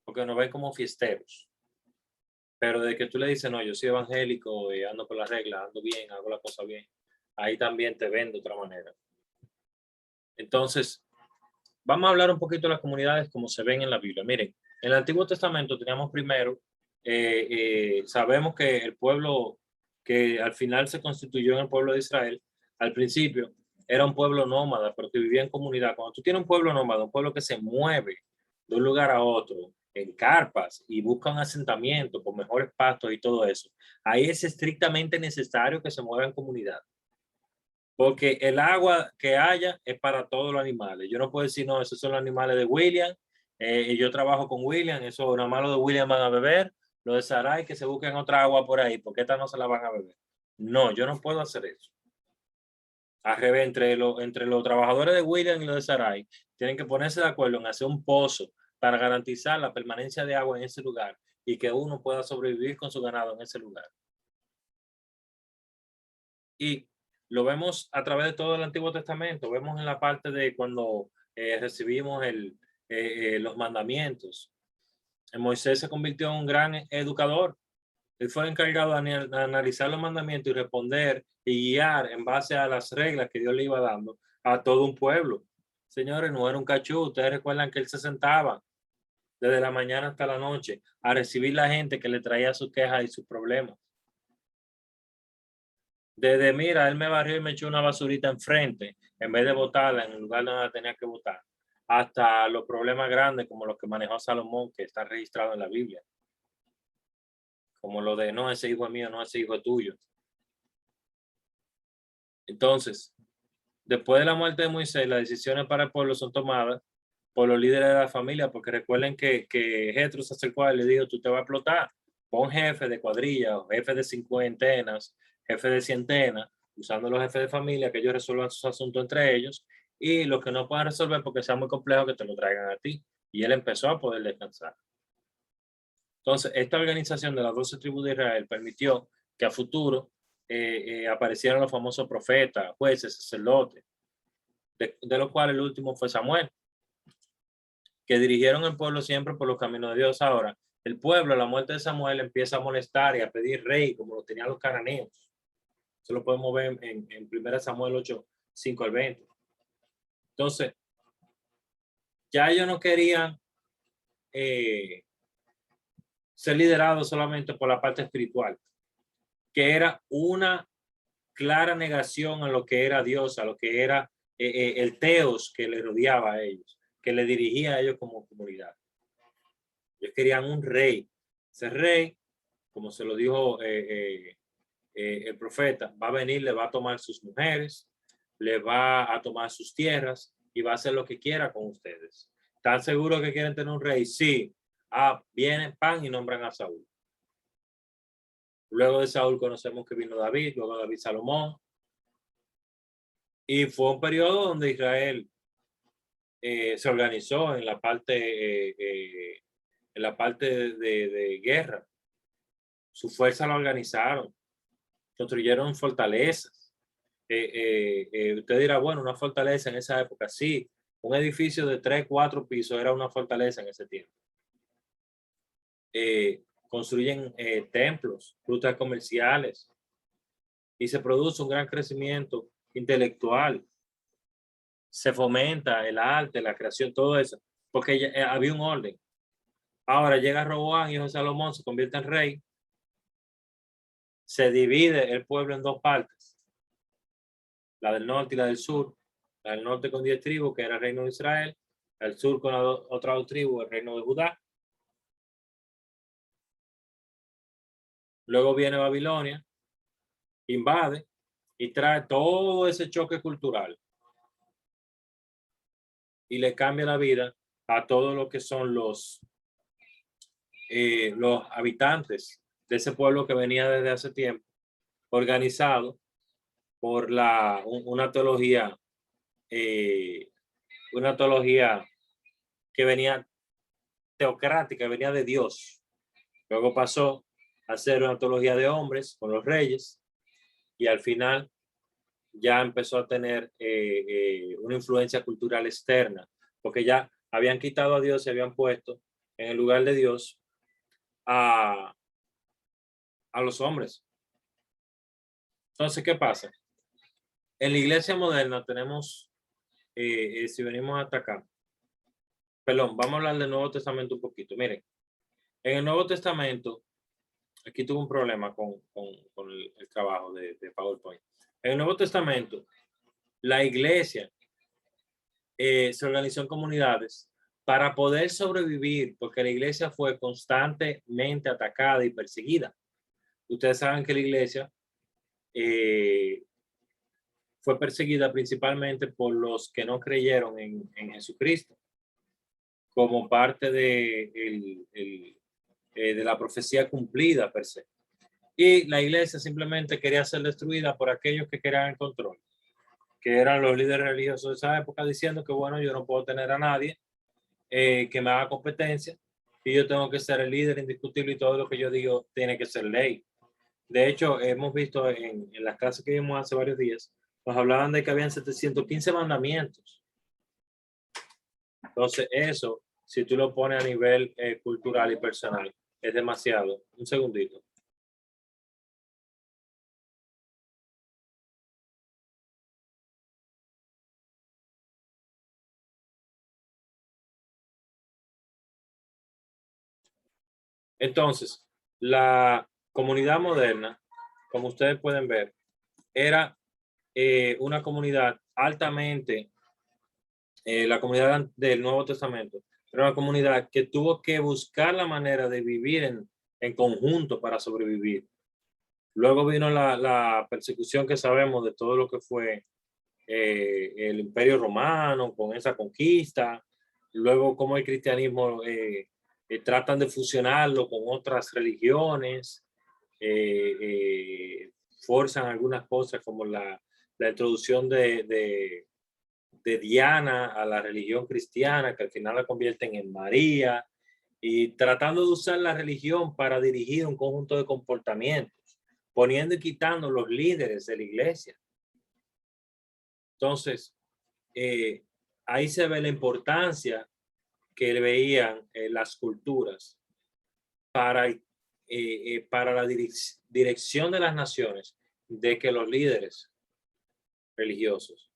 Porque nos ven como fiesteros. Pero de que tú le dices, no, yo soy evangélico y ando por las reglas, ando bien, hago la cosa bien, ahí también te ven de otra manera. Entonces, vamos a hablar un poquito de las comunidades como se ven en la Biblia. Miren, en el Antiguo Testamento teníamos primero, sabemos que el pueblo que al final se constituyó en el pueblo de Israel, al principio era un pueblo nómada, pero que vivía en comunidad. Cuando tú tienes un pueblo nómada, un pueblo que se mueve de un lugar a otro, en carpas y busca un asentamiento con mejores pastos y todo eso, ahí es estrictamente necesario que se mueva en comunidad. Porque el agua que haya es para todos los animales. Yo no puedo decir, no, esos son los animales de William, y yo trabajo con William, eso nada más los de William van a beber, los de Saray que se busquen otra agua por ahí, porque esta no se la van a beber. No, yo no puedo hacer eso. Al revés, entre los trabajadores de William y los de Sarai, tienen que ponerse de acuerdo en hacer un pozo para garantizar la permanencia de agua en ese lugar y que uno pueda sobrevivir con su ganado en ese lugar. Y lo vemos a través de todo el Antiguo Testamento. Vemos en la parte de cuando recibimos los mandamientos. Moisés se convirtió en un gran educador. Él fue encargado de analizar los mandamientos y responder y guiar en base a las reglas que Dios le iba dando a todo un pueblo. Señores, no era un cachú. Ustedes recuerdan que él se sentaba desde la mañana hasta la noche a recibir la gente que le traía sus quejas y sus problemas. Desde, mira, él me barrió y me echó una basurita enfrente en vez de botarla en el lugar donde la tenía que botar, hasta los problemas grandes como los que manejó Salomón, que está registrado en la Biblia. Como lo de, no, ese hijo es mío, no, ese hijo es tuyo. Entonces, después de la muerte de Moisés, las decisiones para el pueblo son tomadas por los líderes de la familia, porque recuerden que Jetro se acercó a él y le dijo, tú te vas a explotar, pon jefe de cuadrilla, jefe de cincuentenas, jefe de centenas, usando los jefes de familia, que ellos resuelvan sus asuntos entre ellos, y los que no puedan resolver porque sea muy complejo, que te lo traigan a ti. Y él empezó a poder descansar. Entonces, esta organización de las 12 tribus de Israel permitió que a futuro aparecieran los famosos profetas, jueces, sacerdotes, de los cuales el último fue Samuel, que dirigieron el pueblo siempre por los caminos de Dios. Ahora, el pueblo a la muerte de Samuel empieza a molestar y a pedir rey, como lo tenían los cananeos. Eso lo podemos ver en 1 Samuel 8, 5 al 20. Entonces, ya ellos no querían ser liderados solamente por la parte espiritual, que era una clara negación a lo que era Dios, a lo que era el teos que le rodeaba a ellos, que le dirigía a ellos como comunidad. Ellos querían un rey. Ese rey, como se lo dijo el profeta, va a venir, le va a tomar sus mujeres, le va a tomar sus tierras y va a hacer lo que quiera con ustedes. ¿Están seguros que quieren tener un rey? Sí. Vienen, pan y nombran a Saúl. Luego de Saúl conocemos que vino David, luego David Salomón. Y fue un periodo donde Israel se organizó en la parte, de guerra. Su fuerza la organizaron, construyeron fortalezas. Usted dirá, bueno, una fortaleza en esa época, sí. Un edificio de 3, 4 pisos era una fortaleza en ese tiempo. Construyen templos, rutas comerciales y se produce un gran crecimiento intelectual. Se fomenta el arte, la creación, todo eso, porque ya, había un orden. Ahora llega Roboam, hijo de Salomón, se convierte en rey. Se divide el pueblo en dos partes, la del norte y la del sur. La del norte con 10 tribus, que era el reino de Israel, el sur con otra 2 tribus, el reino de Judá. Luego viene Babilonia, invade y trae todo ese choque cultural y le cambia la vida a todo lo que son los habitantes de ese pueblo que venía desde hace tiempo, organizado por una teología que venía teocrática, venía de Dios. Luego pasó a ser una teología de hombres con los reyes y al final ya empezó a tener una influencia cultural externa, porque ya habían quitado a Dios y habían puesto en el lugar de Dios a los hombres. Entonces, ¿qué pasa? En la iglesia moderna tenemos, si venimos hasta acá, perdón, vamos a hablar del Nuevo Testamento un poquito. Miren, en el Nuevo Testamento, aquí tuve un problema con el trabajo de PowerPoint. En el Nuevo Testamento, la iglesia se organizó en comunidades para poder sobrevivir, porque la iglesia fue constantemente atacada y perseguida. Ustedes saben que la iglesia fue perseguida principalmente por los que no creyeron en Jesucristo, como parte de la profecía cumplida per se. Y la iglesia simplemente quería ser destruida por aquellos que querían el control. que eran los líderes religiosos de esa época, diciendo que, bueno, yo no puedo tener a nadie que me haga competencia y yo tengo que ser el líder indiscutible y todo lo que yo digo tiene que ser ley. De hecho, hemos visto en las clases que vimos hace varios días, nos hablaban de que habían 715 mandamientos. Entonces, eso, si tú lo pones a nivel cultural y personal, es demasiado. Un segundito. Entonces, la comunidad moderna, como ustedes pueden ver, era una comunidad altamente, la comunidad del Nuevo Testamento, era una comunidad que tuvo que buscar la manera de vivir en conjunto para sobrevivir. Luego vino la persecución que sabemos de todo lo que fue el Imperio Romano con esa conquista, luego cómo el cristianismo tratan de fusionarlo con otras religiones, forzan algunas cosas como la introducción de Diana a la religión cristiana, que al final la convierten en María, y tratando de usar la religión para dirigir un conjunto de comportamientos, poniendo y quitando los líderes de la iglesia. Entonces, ahí se ve la importancia que veían las culturas para la dirección de las naciones, de que los líderes religiosos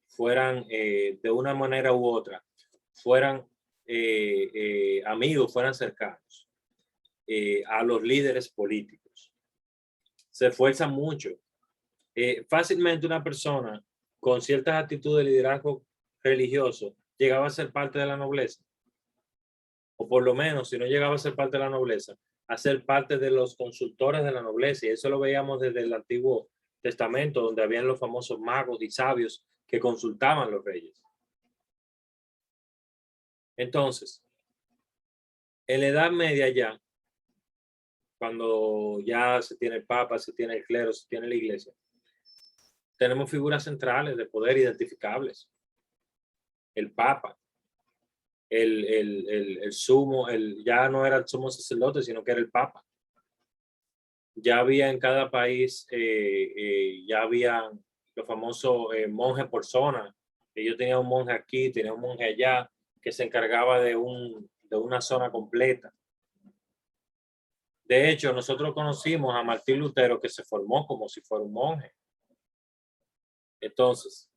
fueran de una manera u otra, fueran amigos, fueran cercanos a los líderes políticos. Se esfuerzan mucho. Fácilmente una persona con ciertas actitudes de liderazgo religioso llegaba a ser parte de la nobleza, o por lo menos, si no llegaba a ser parte de la nobleza, a ser parte de los consultores de la nobleza, y eso lo veíamos desde el Antiguo Testamento, donde habían los famosos magos y sabios que consultaban los reyes. Entonces, en la Edad Media ya, cuando ya se tiene el Papa, se tiene el clero, se tiene la iglesia, tenemos figuras centrales de poder identificables. El Papa, el sumo, ya no era el sumo sacerdote, sino que era el Papa. Ya había en cada país, ya había los famosos monjes por zona. Yo tenía un monje aquí, tenía un monje allá, que se encargaba de una zona completa. De hecho, nosotros conocimos a Martín Lutero, que se formó como si fuera un monje. Entonces,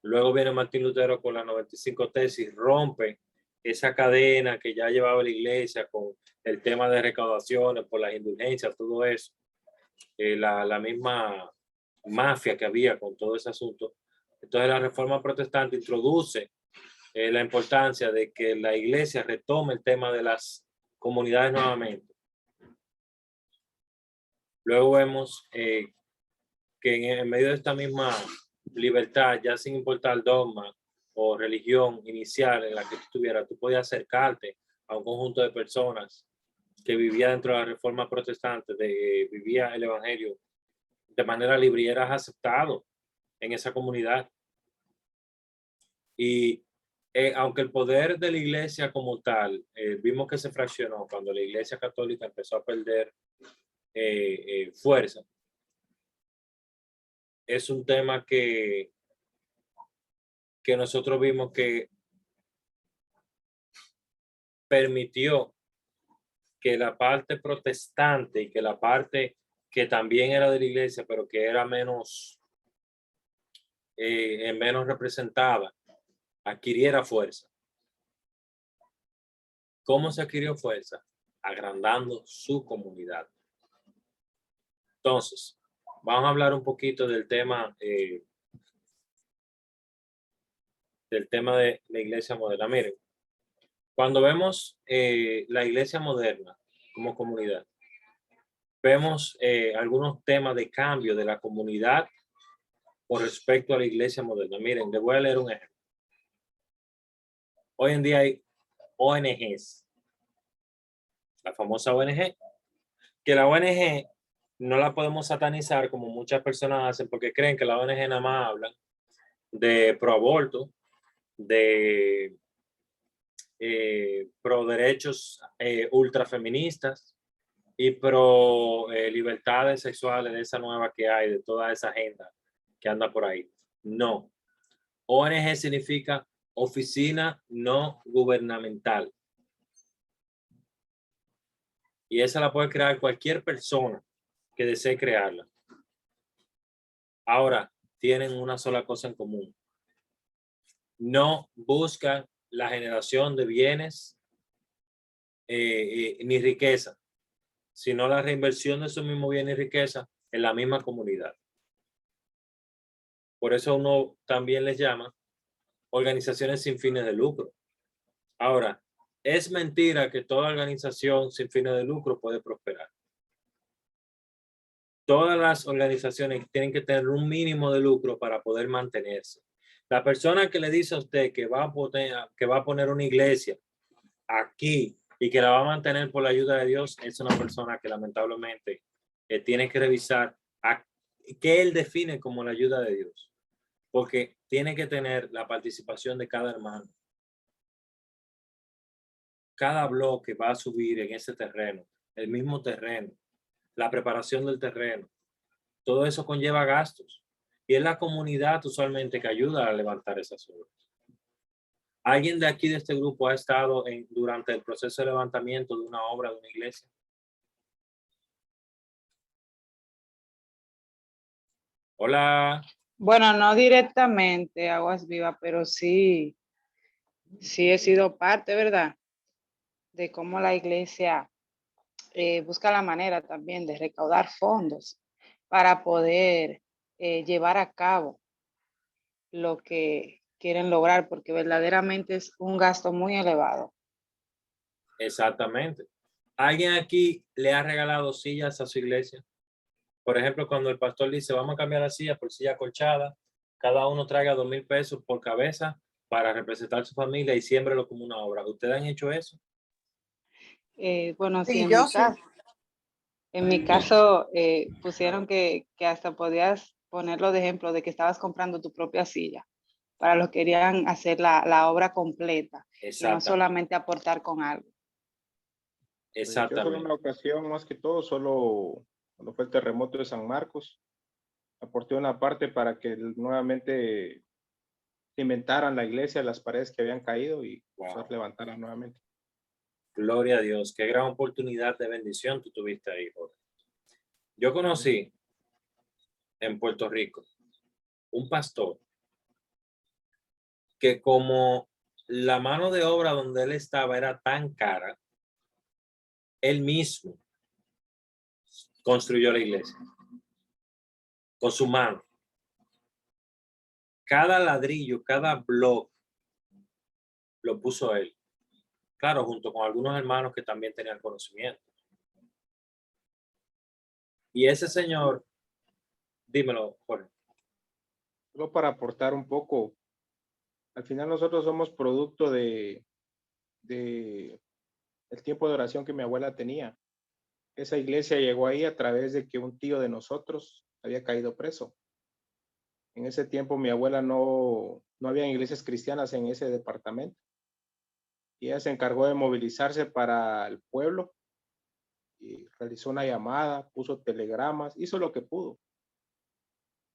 luego viene Martín Lutero con las 95 tesis, rompe esa cadena que ya llevaba la iglesia con el tema de recaudaciones por las indulgencias, todo eso. La misma mafia que había con todo ese asunto. Entonces la Reforma Protestante introduce la importancia de que la iglesia retome el tema de las comunidades nuevamente. Luego vemos que en medio de esta misma libertad, ya sin importar dogma o religión inicial en la que tú estuvieras, tú podías acercarte a un conjunto de personas que vivía dentro de la Reforma Protestante, vivía el Evangelio de manera libre y eras aceptado en esa comunidad. Y aunque el poder de la iglesia como tal, vimos que se fraccionó cuando la iglesia católica empezó a perder fuerza, es un tema que nosotros vimos que permitió que la parte protestante y que la parte que también era de la iglesia, pero que era menos representada, adquiriera fuerza. ¿Cómo se adquirió fuerza? Agrandando su comunidad. Entonces, vamos a hablar un poquito del tema de la iglesia moderna. Miren, cuando vemos la iglesia moderna como comunidad, vemos algunos temas de cambio de la comunidad con respecto a la iglesia moderna. Miren, les voy a leer un ejemplo. Hoy en día hay ONGs, la famosa ONG, que la ONG no la podemos satanizar como muchas personas hacen porque creen que la ONG nada más hablan de pro aborto, de pro derechos ultrafeministas y pro libertades sexuales de esa nueva que hay, de toda esa agenda que anda por ahí. No. ONG significa oficina no gubernamental. Y esa la puede crear cualquier persona que desee crearla. Ahora, tienen una sola cosa en común. No buscan la generación de bienes ni riqueza, sino la reinversión de esos mismos bienes y riqueza en la misma comunidad. Por eso uno también les llama organizaciones sin fines de lucro. Ahora, es mentira que toda organización sin fines de lucro puede prosperar. Todas las organizaciones tienen que tener un mínimo de lucro para poder mantenerse. La persona que le dice a usted que va a poner una iglesia aquí y que la va a mantener por la ayuda de Dios es una persona que lamentablemente tiene que revisar qué él define como la ayuda de Dios. Porque tiene que tener la participación de cada hermano. Cada bloque va a subir en ese terreno, el mismo terreno, la preparación del terreno. Todo eso conlleva gastos. Y es la comunidad usualmente que ayuda a levantar esas obras. ¿Alguien de aquí de este grupo ha estado durante el proceso de levantamiento de una obra de una iglesia? Hola. Bueno, no directamente Aguas Vivas, pero sí he sido parte, ¿verdad? De cómo la iglesia busca la manera también de recaudar fondos para poder llevar a cabo lo que quieren lograr, porque verdaderamente es un gasto muy elevado. Exactamente. ¿Alguien aquí le ha regalado sillas a su iglesia? Por ejemplo, cuando el pastor dice, vamos a cambiar la silla por silla acolchada, cada uno traiga 2,000 pesos por cabeza para representar su familia y siémbrelo como una obra. ¿Ustedes han hecho eso? Bueno, sí, Sí, en yo mi sí. caso. En mi caso, pusieron que hasta podías ponerlo de ejemplo de que estabas comprando tu propia silla para los que querían hacer la obra completa y no Exactamente. solamente aportar con algo. Pues yo solo Exactamente. una ocasión, más que todo, solo cuando fue el terremoto de San Marcos, aporté una parte para que nuevamente cimentaran la iglesia, las paredes que habían caído y Wow. levantaran nuevamente. Gloria a Dios. Qué gran oportunidad de bendición tú tuviste ahí, Jorge. Yo conocí en Puerto Rico un pastor que como la mano de obra donde él estaba era tan cara, él mismo construyó la iglesia con su mano. Cada ladrillo, cada bloque lo puso él. Claro, junto con algunos hermanos que también tenían conocimiento. Y ese señor, dímelo, Jorge. Solo para aportar un poco, al final nosotros somos producto de el tiempo de oración que mi abuela tenía. Esa iglesia llegó ahí a través de que un tío de nosotros había caído preso. En ese tiempo mi abuela no había iglesias cristianas en ese departamento. Y ella se encargó de movilizarse para el pueblo y realizó una llamada, puso telegramas, hizo lo que pudo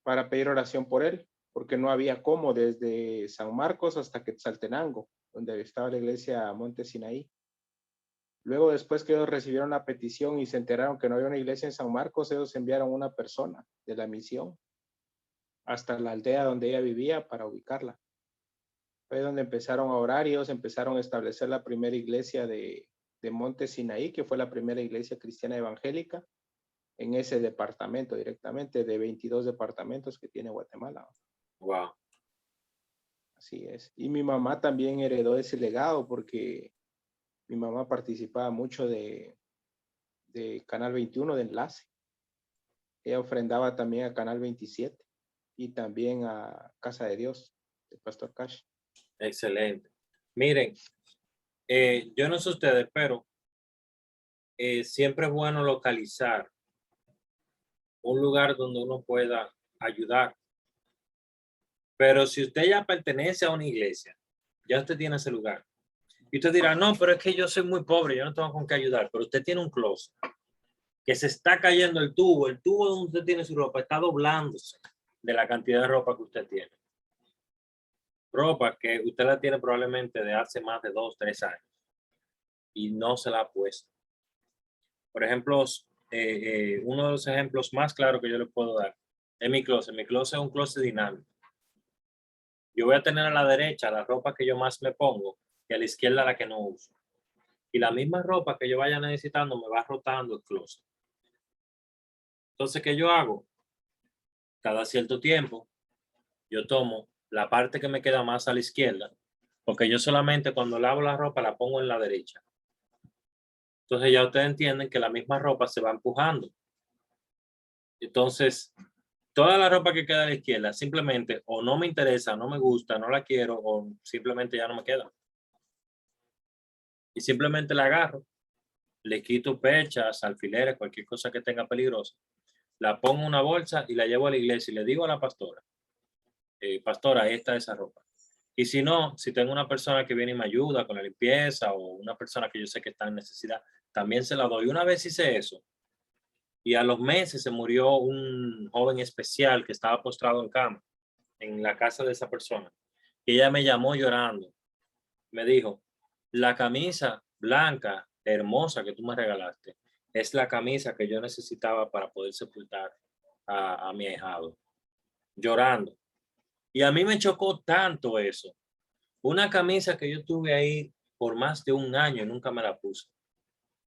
para pedir oración por él, porque no había cómo desde San Marcos hasta Quetzaltenango, donde estaba la iglesia Monte Sinaí. Luego, después que ellos recibieron la petición y se enteraron que no había una iglesia en San Marcos, ellos enviaron una persona de la misión hasta la aldea donde ella vivía para ubicarla. Fue donde empezaron a orar y ellos empezaron a establecer la primera iglesia de Monte Sinaí, que fue la primera iglesia cristiana evangélica en ese departamento directamente, de 22 departamentos que tiene Guatemala. Wow. Así es. Y mi mamá también heredó ese legado porque mi mamá participaba mucho de Canal 21 de Enlace. Ella ofrendaba también a Canal 27 y también a Casa de Dios, de Pastor Cash. Excelente. Miren, yo no sé ustedes, pero siempre es bueno localizar un lugar donde uno pueda ayudar. Pero si usted ya pertenece a una iglesia, ya usted tiene ese lugar. Y usted dirá, no, pero es que yo soy muy pobre, yo no tengo con qué ayudar. Pero usted tiene un closet que se está cayendo el tubo donde usted tiene su ropa está doblándose de la cantidad de ropa que usted tiene. Ropa que usted la tiene probablemente de hace más de 2, 3 años y no se la ha puesto. Por ejemplo, uno de los ejemplos más claros que yo le puedo dar es mi closet. Mi closet es un closet dinámico. Yo voy a tener a la derecha la ropa que yo más me pongo y a la izquierda la que no uso. Y la misma ropa que yo vaya necesitando me va rotando el closet. Entonces, ¿qué yo hago? Cada cierto tiempo, yo tomo la parte que me queda más a la izquierda, porque yo solamente cuando lavo la ropa la pongo en la derecha. Entonces ya ustedes entienden que la misma ropa se va empujando. Entonces, toda la ropa que queda a la izquierda simplemente o no me interesa, no me gusta, no la quiero o simplemente ya no me queda. Y simplemente la agarro, le quito pechas, alfileres, cualquier cosa que tenga peligrosa, la pongo en una bolsa y la llevo a la iglesia y le digo a la pastora, pastora, ahí está esa ropa. Y si no, si tengo una persona que viene y me ayuda con la limpieza o una persona que yo sé que está en necesidad, también se la doy. Una vez hice eso y a los meses se murió un joven especial que estaba postrado en cama en la casa de esa persona. Y ella me llamó llorando. Me dijo, la camisa blanca, hermosa que tú me regalaste, es la camisa que yo necesitaba para poder sepultar a mi ahijado. Llorando. Y a mí me chocó tanto eso. Una camisa que yo tuve ahí por más de un año y nunca me la puse.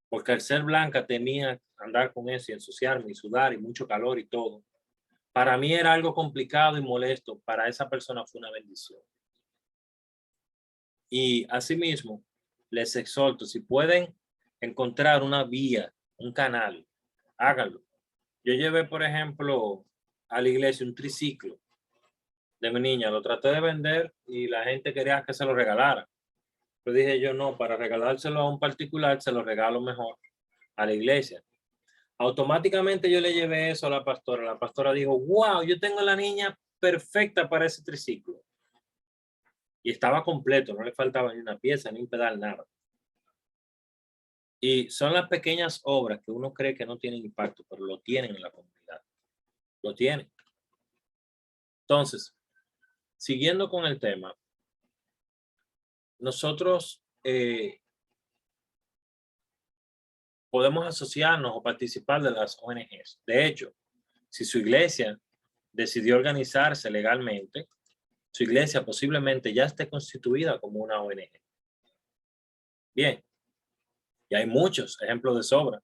Porque al ser blanca temía andar con eso y ensuciarme y sudar y mucho calor y todo. Para mí era algo complicado y molesto. Para esa persona fue una bendición. Y asimismo, les exhorto, si pueden encontrar una vía, un canal, háganlo. Yo llevé, por ejemplo, a la iglesia un triciclo de mi niña, lo traté de vender y la gente quería que se lo regalara. Pero dije yo, no, para regalárselo a un particular, se lo regalo mejor a la iglesia. Automáticamente yo le llevé eso a la pastora. La pastora dijo, wow, yo tengo la niña perfecta para ese triciclo. Y estaba completo, no le faltaba ni una pieza, ni un pedal, nada. Y son las pequeñas obras que uno cree que no tienen impacto, pero lo tienen en la comunidad. Lo tienen. Entonces, siguiendo con el tema, nosotros podemos asociarnos o participar de las ONGs. De hecho, si su iglesia decidió organizarse legalmente, su iglesia posiblemente ya esté constituida como una ONG. Bien, y hay muchos ejemplos de sobra.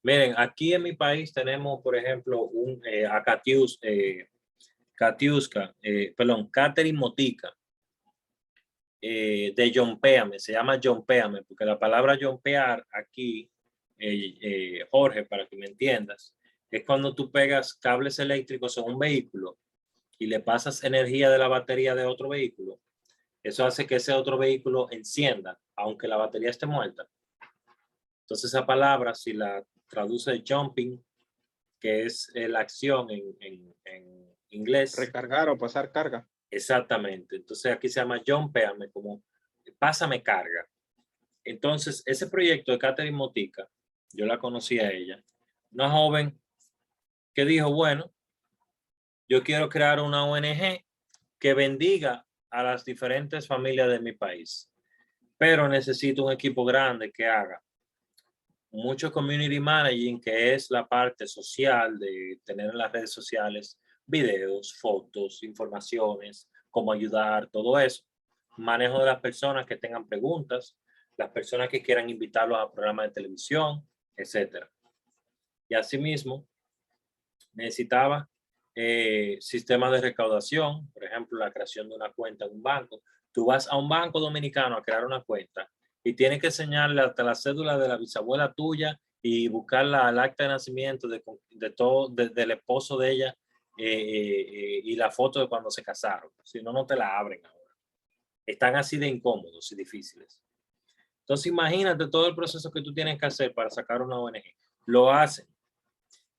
Miren, aquí en mi país tenemos, por ejemplo, a Catherine Motica, de Yompeame, se llama Yompeame, porque la palabra yompear aquí, Jorge, para que me entiendas, es cuando tú pegas cables eléctricos en un vehículo y le pasas energía de la batería de otro vehículo. Eso hace que ese otro vehículo encienda, aunque la batería esté muerta. Entonces esa palabra, si la traduce jumping, que es la acción en inglés. Recargar o pasar carga. Exactamente. Entonces aquí se llama jumpeame, como pásame carga. Entonces ese proyecto de Catherine Motica, yo la conocí a ella, una joven que dijo, bueno, yo quiero crear una ONG que bendiga a las diferentes familias de mi país, pero necesito un equipo grande que haga mucho community managing, que es la parte social de tener en las redes sociales videos, fotos, informaciones, cómo ayudar, todo eso. Manejo de las personas que tengan preguntas, las personas que quieran invitarlos a programas de televisión, etcétera. Y asimismo, necesitaba sistemas de recaudación, por ejemplo, la creación de una cuenta en un banco. Tú vas a un banco dominicano a crear una cuenta y tienes que enseñarle hasta la cédula de la bisabuela tuya y buscar el acta de nacimiento del esposo de ella y la foto de cuando se casaron. Si no, no te la abren ahora. Están así de incómodos y difíciles. Entonces, imagínate todo el proceso que tú tienes que hacer para sacar una ONG. Lo hacen.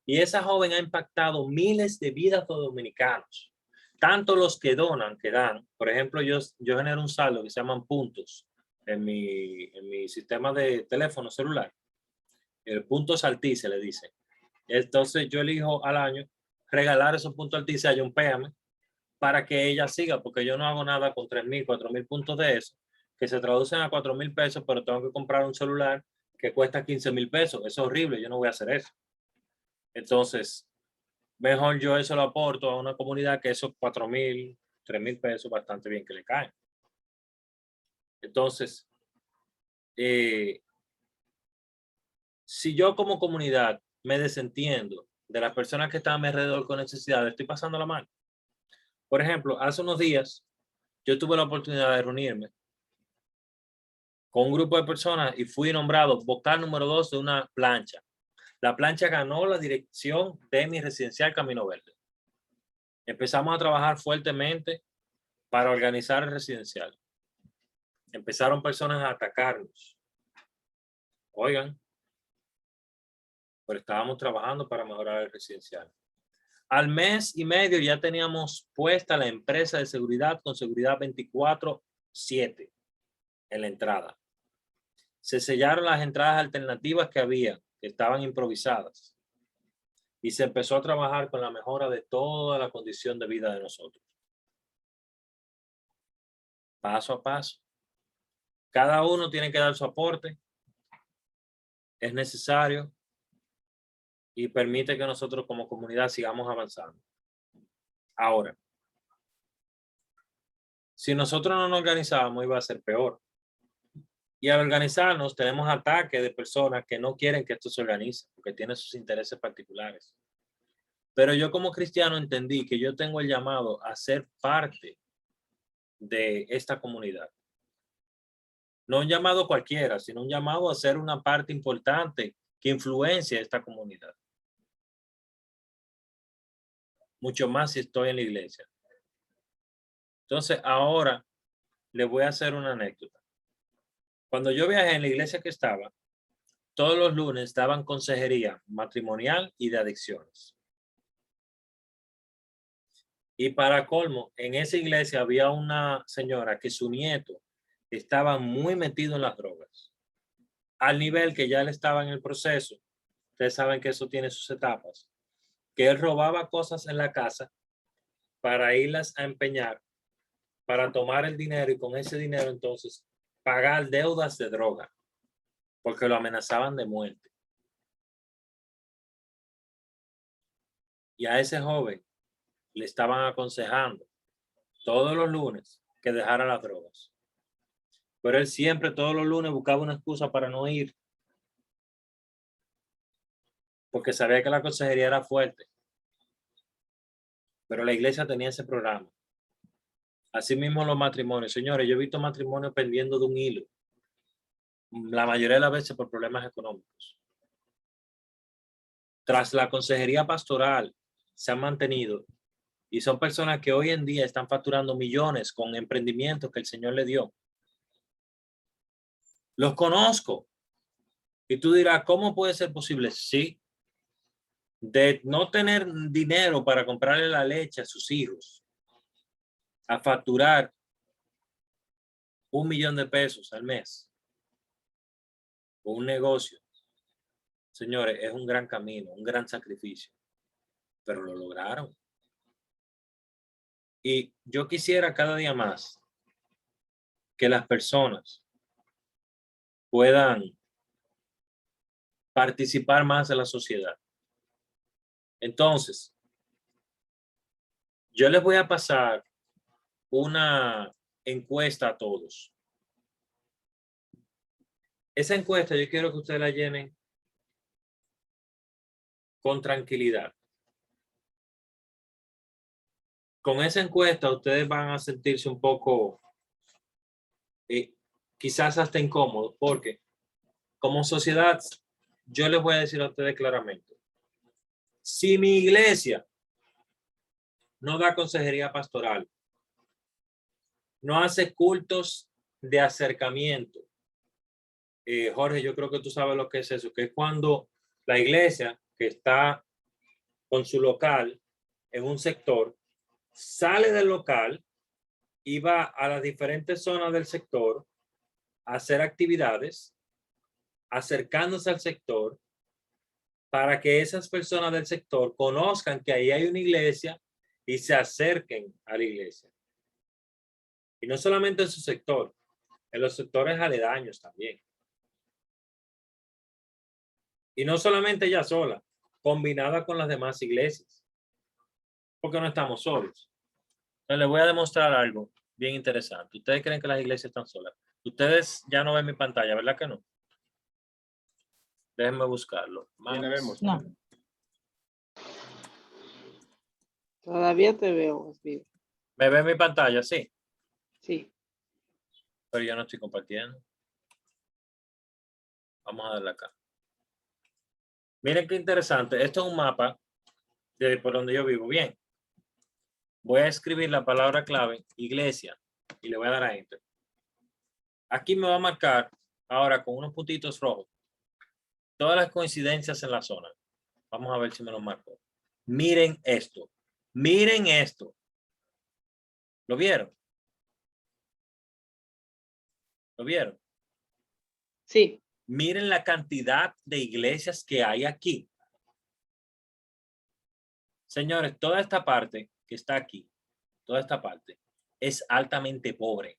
Y esa joven ha impactado miles de vidas de dominicanos. Tanto los que donan, que dan. Por ejemplo, yo genero un saldo que se llaman puntos en mi sistema de teléfono celular. El punto Saltí se le dice. Entonces yo elijo al año regalar esos puntos Altice a John Péame para que ella siga, porque yo no hago nada con 3,000, 4,000 puntos de eso, que se traducen a 4,000 pesos, pero tengo que comprar un celular que cuesta 15,000 pesos. Eso es horrible, yo no voy a hacer eso. Entonces, mejor yo eso lo aporto a una comunidad que esos 4,000, 3,000 pesos bastante bien que le caen. Entonces, si yo como comunidad me desentiendo de las personas que están a mi alrededor con necesidad, estoy pasando la mano. Por ejemplo, hace unos días yo tuve la oportunidad de reunirme con un grupo de personas y fui nombrado vocal número 2 de una plancha. La plancha ganó la dirección de mi residencial Camino Verde. Empezamos a trabajar fuertemente para organizar el residencial. Empezaron personas a atacarnos. Oigan, pero estábamos trabajando para mejorar el residencial. Al mes y medio ya teníamos puesta la empresa de seguridad con seguridad 24/7 en la entrada. Se sellaron las entradas alternativas que había, que estaban improvisadas. Y se empezó a trabajar con la mejora de toda la condición de vida de nosotros. Paso a paso. Cada uno tiene que dar su aporte. Es necesario. Y permite que nosotros como comunidad sigamos avanzando. Ahora, si nosotros no nos organizábamos, iba a ser peor. Y al organizarnos, tenemos ataques de personas que no quieren que esto se organice, porque tienen sus intereses particulares. Pero yo como cristiano entendí que yo tengo el llamado a ser parte de esta comunidad. No un llamado cualquiera, sino un llamado a ser una parte importante que influencia esta comunidad. Mucho más si estoy en la iglesia. Entonces, ahora les voy a hacer una anécdota. Cuando yo viajé en la iglesia que estaba, todos los lunes daban consejería matrimonial y de adicciones. Y para colmo, en esa iglesia había una señora que su nieto estaba muy metido en las drogas. Al nivel que ya él estaba en el proceso. Ustedes saben que eso tiene sus etapas. Que él robaba cosas en la casa para irlas a empeñar, para tomar el dinero y con ese dinero entonces pagar deudas de droga, porque lo amenazaban de muerte. Y a ese joven le estaban aconsejando todos los lunes que dejara las drogas. Pero él siempre, todos los lunes, buscaba una excusa para no ir, porque sabía que la consejería era fuerte. Pero la iglesia tenía ese programa. Asimismo los matrimonios. Señores, yo he visto matrimonios pendiendo de un hilo. La mayoría de las veces por problemas económicos. Tras la consejería pastoral se han mantenido y son personas que hoy en día están facturando millones con emprendimientos que el Señor le dio. Los conozco. Y tú dirás, ¿cómo puede ser posible? Sí. De no tener dinero para comprarle la leche a sus hijos, a facturar 1 millón de pesos al mes. Un negocio. Señores, es un gran camino, un gran sacrificio. Pero lo lograron. Y yo quisiera cada día más que las personas puedan participar más de la sociedad. Entonces, yo les voy a pasar una encuesta a todos. Esa encuesta yo quiero que ustedes la llenen con tranquilidad. Con esa encuesta ustedes van a sentirse un poco, quizás hasta incómodos, porque como sociedad, yo les voy a decir a ustedes claramente, si mi iglesia no da consejería pastoral, no hace cultos de acercamiento, Jorge, yo creo que tú sabes lo que es eso, que es cuando la iglesia que está con su local en un sector, sale del local y va a las diferentes zonas del sector a hacer actividades, acercándose al sector para que esas personas del sector conozcan que ahí hay una iglesia y se acerquen a la iglesia. Y no solamente en su sector, en los sectores aledaños también. Y no solamente ella sola, combinada con las demás iglesias. Porque no estamos solos. Entonces les voy a demostrar algo bien interesante. ¿Ustedes creen que las iglesias están solas? Ustedes ya no ven mi pantalla, ¿verdad que no? Déjenme buscarlo. Ya la vemos. No. Todavía te veo, Aguas Vivas. ¿Me ven mi pantalla? Sí. Sí. Pero yo no estoy compartiendo. Vamos a darle acá. Miren qué interesante. Esto es un mapa de por donde yo vivo. Bien. Voy a escribir la palabra clave, iglesia, y le voy a dar a enter. Aquí me va a marcar ahora con unos puntitos rojos todas las coincidencias en la zona. Vamos a ver si me lo marco. Miren esto. Miren esto. ¿Lo vieron? ¿Lo vieron? Sí. Miren la cantidad de iglesias que hay aquí. Señores, toda esta parte que está aquí, toda esta parte, es altamente pobre.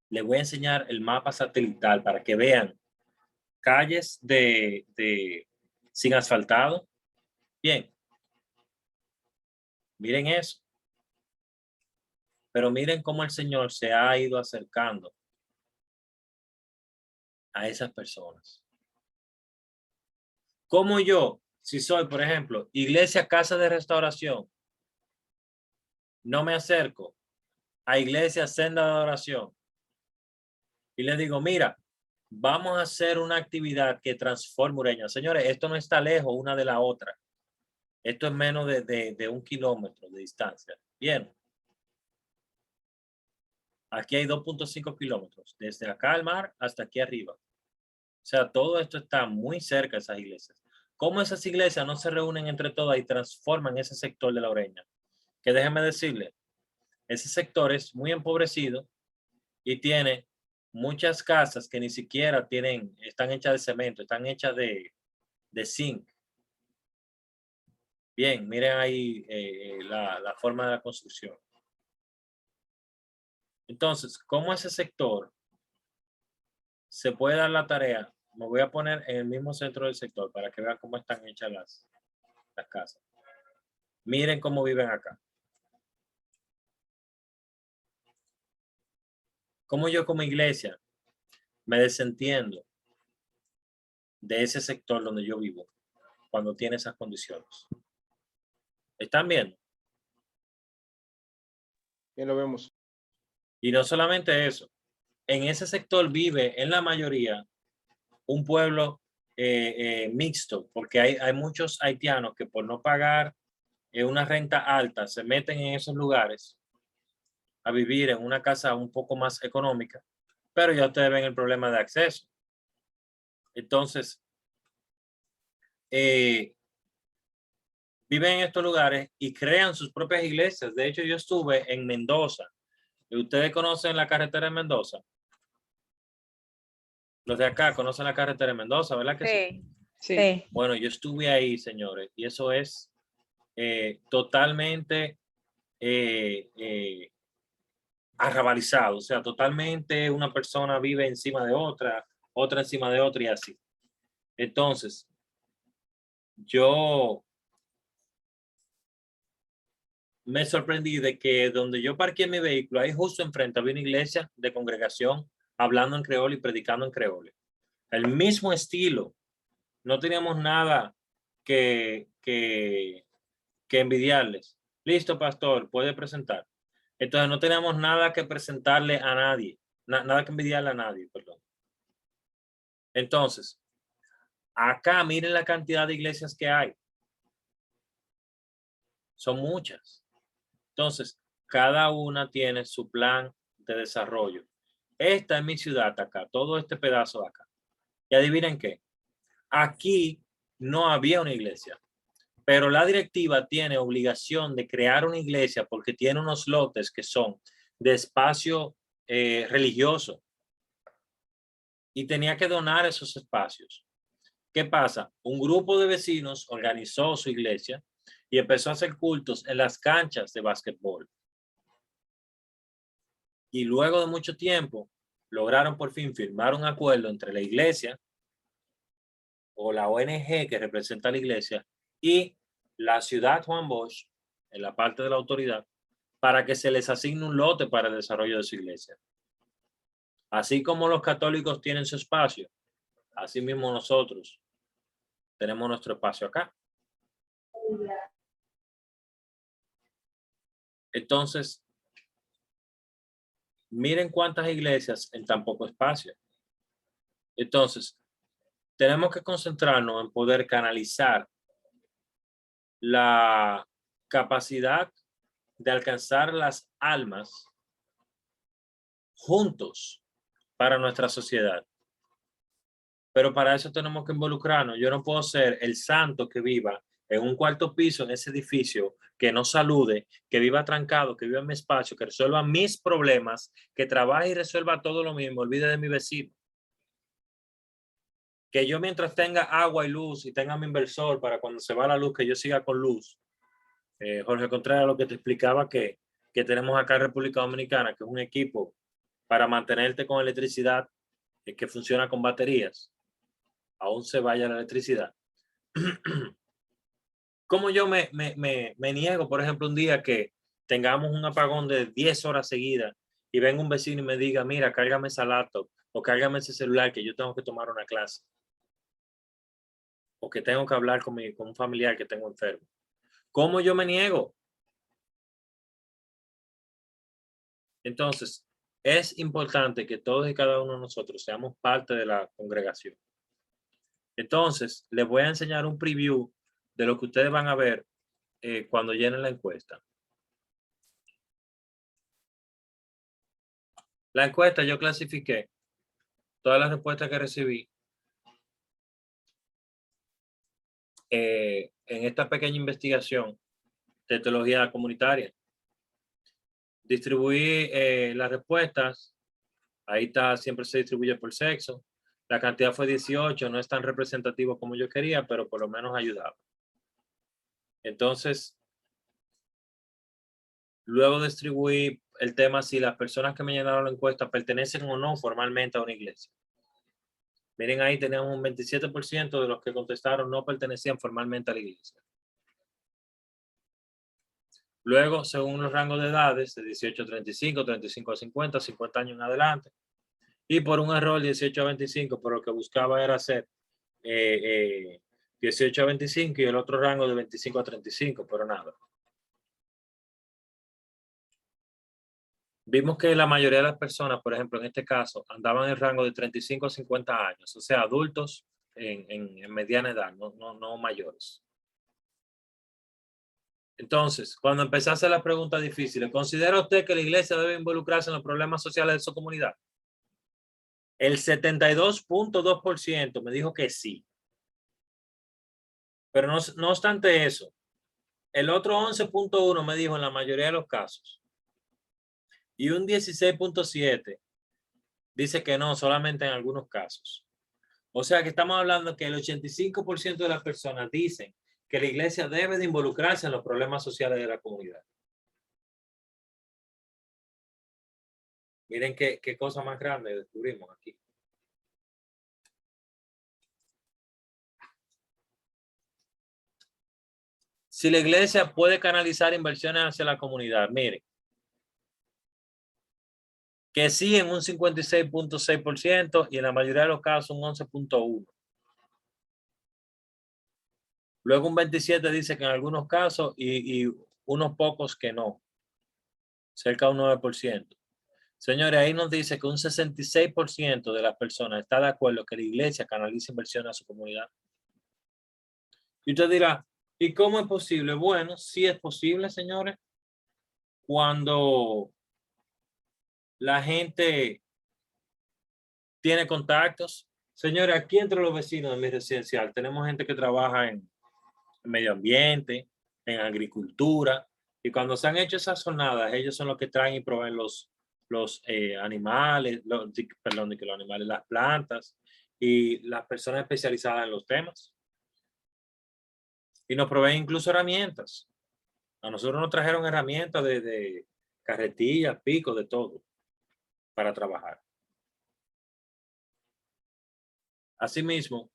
Les voy a enseñar el mapa satelital para que vean calles sin asfaltado. Bien. Miren eso. Pero miren cómo el Señor se ha ido acercando a esas personas. Como yo, si soy, por ejemplo, iglesia, casa de restauración, no me acerco a iglesia, senda de adoración y les digo, mira, vamos a hacer una actividad que transforme Ureña. Señores, esto no está lejos una de la otra. Esto es menos de 1 kilómetro de distancia. Bien. Aquí hay 2.5 kilómetros, desde acá al mar hasta aquí arriba. O sea, todo esto está muy cerca de esas iglesias. ¿Cómo esas iglesias no se reúnen entre todas y transforman ese sector de la Ureña? Que déjenme decirle, ese sector es muy empobrecido y tiene muchas casas que ni siquiera están hechas de cemento, están hechas de zinc. Bien, miren ahí la forma de la construcción. Entonces, ¿cómo ese sector se puede dar la tarea? Me voy a poner en el mismo centro del sector para que vean cómo están hechas las casas. Miren cómo viven acá. Cómo yo como iglesia me desentiendo de ese sector donde yo vivo cuando tiene esas condiciones. ¿Están viendo? Bien, lo vemos. Y no solamente eso. En ese sector vive en la mayoría un pueblo mixto, porque hay muchos haitianos que por no pagar una renta alta se meten en esos lugares a vivir en una casa un poco más económica, pero ya ustedes ven el problema de acceso. Entonces, viven en estos lugares y crean sus propias iglesias. De hecho, yo estuve en Mendoza. ¿Ustedes conocen la carretera de Mendoza? Los de acá conocen la carretera de Mendoza, ¿verdad que sí? Sí. Bueno, yo estuve ahí, señores, y eso es totalmente arrabalizado. O sea, totalmente una persona vive encima de otra, otra encima de otra y así. Entonces, yo me sorprendí de que donde yo parqué mi vehículo, ahí justo enfrente había una iglesia de congregación hablando en creole y predicando en creole. El mismo estilo. No teníamos nada que envidiarles. Listo, pastor, puede presentar. Entonces no teníamos nada que presentarle a nadie, nada que envidiarle a nadie, perdón. Entonces, acá miren la cantidad de iglesias que hay. Son muchas. Entonces, cada una tiene su plan de desarrollo. Esta es mi ciudad acá, todo este pedazo de acá. Y adivinen qué, aquí no había una iglesia. Pero la directiva tiene obligación de crear una iglesia porque tiene unos lotes que son de espacio religioso y tenía que donar esos espacios. ¿Qué pasa? Un grupo de vecinos organizó su iglesia y empezó a hacer cultos en las canchas de básquetbol. Y luego de mucho tiempo lograron por fin firmar un acuerdo entre la iglesia o la ONG que representa a la iglesia y la ciudad Juan Bosch, en la parte de la autoridad, para que se les asigne un lote para el desarrollo de su iglesia. Así como los católicos tienen su espacio, así mismo nosotros tenemos nuestro espacio acá. Entonces, miren cuántas iglesias en tan poco espacio. Entonces, tenemos que concentrarnos en poder canalizar la capacidad de alcanzar las almas juntos para nuestra sociedad. Pero para eso tenemos que involucrarnos. Yo no puedo ser el santo que viva en un cuarto piso en ese edificio, que no salude, que viva trancado, que viva en mi espacio, que resuelva mis problemas, que trabaje y resuelva todo lo mismo, olvide de mi vecino. Que yo mientras tenga agua y luz y tenga mi inversor para cuando se va la luz, que yo siga con luz. Jorge Contreras, lo que te explicaba que tenemos acá en República Dominicana, que es un equipo para mantenerte con electricidad que funciona con baterías, aún se vaya la electricidad. ¿Cómo yo me niego, por ejemplo, un día que tengamos un apagón de 10 horas seguidas y venga un vecino y me diga, mira, cárgame esa laptop o cárgame ese celular que yo tengo que tomar una clase? O que tengo que hablar con un familiar que tengo enfermo. ¿Cómo yo me niego? Entonces, es importante que todos y cada uno de nosotros seamos parte de la congregación. Entonces, les voy a enseñar un preview de lo que ustedes van a ver cuando llenen la encuesta. La encuesta yo clasifiqué todas las respuestas que recibí en esta pequeña investigación de teología comunitaria. Distribuí las respuestas. Ahí está, siempre se distribuye por sexo. La cantidad fue 18, no es tan representativo como yo quería, pero por lo menos ayudaba. Entonces, luego distribuí el tema si las personas que me llenaron la encuesta pertenecen o no formalmente a una iglesia. Miren, ahí tenemos un 27% de los que contestaron no pertenecían formalmente a la iglesia. Luego, según los rangos de edades, de 18 a 35, 35 a 50, 50 años en adelante. Y por un error, 18 a 25, pero lo que buscaba era hacer 18 a 25 y el otro rango de 25 a 35, pero nada. Vimos que la mayoría de las personas, por ejemplo, en este caso, andaban en el rango de 35 a 50 años, o sea, adultos en mediana edad, no mayores. Entonces, cuando empecé a hacer las preguntas difíciles, ¿considera usted que la iglesia debe involucrarse en los problemas sociales de su comunidad? El 72.2% me dijo que sí. Pero no obstante eso, el otro 11.1% me dijo en la mayoría de los casos. Y un 16.7% dice que no, solamente en algunos casos. O sea que estamos hablando que el 85% de las personas dicen que la iglesia debe de involucrarse en los problemas sociales de la comunidad. Miren qué cosa más grande descubrimos aquí. Si la iglesia puede canalizar inversiones hacia la comunidad, miren. Que sí en un 56.6% y en la mayoría de los casos un 11.1%. Luego un 27% dice que en algunos casos y unos pocos que no. Cerca de un 9%. Señores, ahí nos dice que un 66% de las personas está de acuerdo que la iglesia canalice inversiones a su comunidad. Y usted dirá, ¿y cómo es posible? Bueno, sí es posible, señores, cuando la gente tiene contactos. Señores, aquí entre los vecinos de mi residencial tenemos gente que trabaja en en medio ambiente, en agricultura. Y cuando se han hecho esas jornadas, ellos son los que traen y proveen los animales, perdón, que los animales, las plantas y las personas especializadas en los temas. Y nos proveen incluso herramientas. A nosotros nos trajeron herramientas de carretillas, picos, de todo, para trabajar. Asimismo,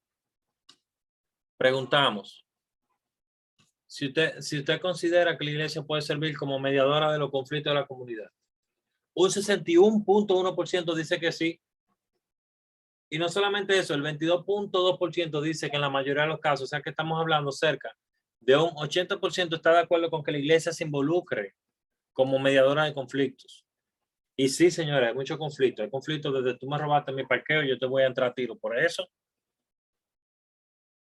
preguntamos, si usted considera que la iglesia puede servir como mediadora de los conflictos de la comunidad. Un 61.1% dice que sí. Y no solamente eso, el 22.2% dice que en la mayoría de los casos, o sea que estamos hablando cerca de un 80% está de acuerdo con que la iglesia se involucre como mediadora de conflictos. Y sí, señora, hay muchos conflictos. Hay conflictos desde tú me robaste mi parqueo, yo te voy a entrar a tiro por eso.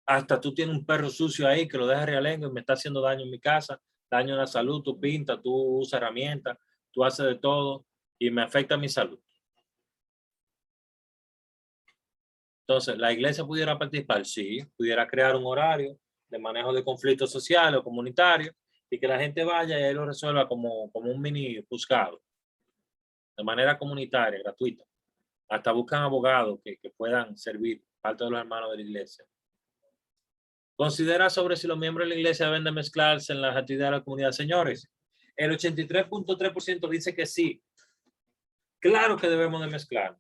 Hasta tú tienes un perro sucio ahí que lo deja realengo y me está haciendo daño en mi casa, daño en la salud, tú pintas, tú usas herramientas, tú haces de todo y me afecta mi salud. Entonces, ¿la iglesia pudiera participar? Sí, pudiera crear un horario de manejo de conflictos sociales o comunitarios y que la gente vaya y ahí lo resuelva como un mini juzgado, de manera comunitaria, gratuita. Hasta buscan abogados que puedan servir, parte de los hermanos de la iglesia. Considera sobre si los miembros de la iglesia deben de mezclarse en las actividades de la comunidad. Señores, el 83.3% dice que sí. Claro que debemos de mezclar.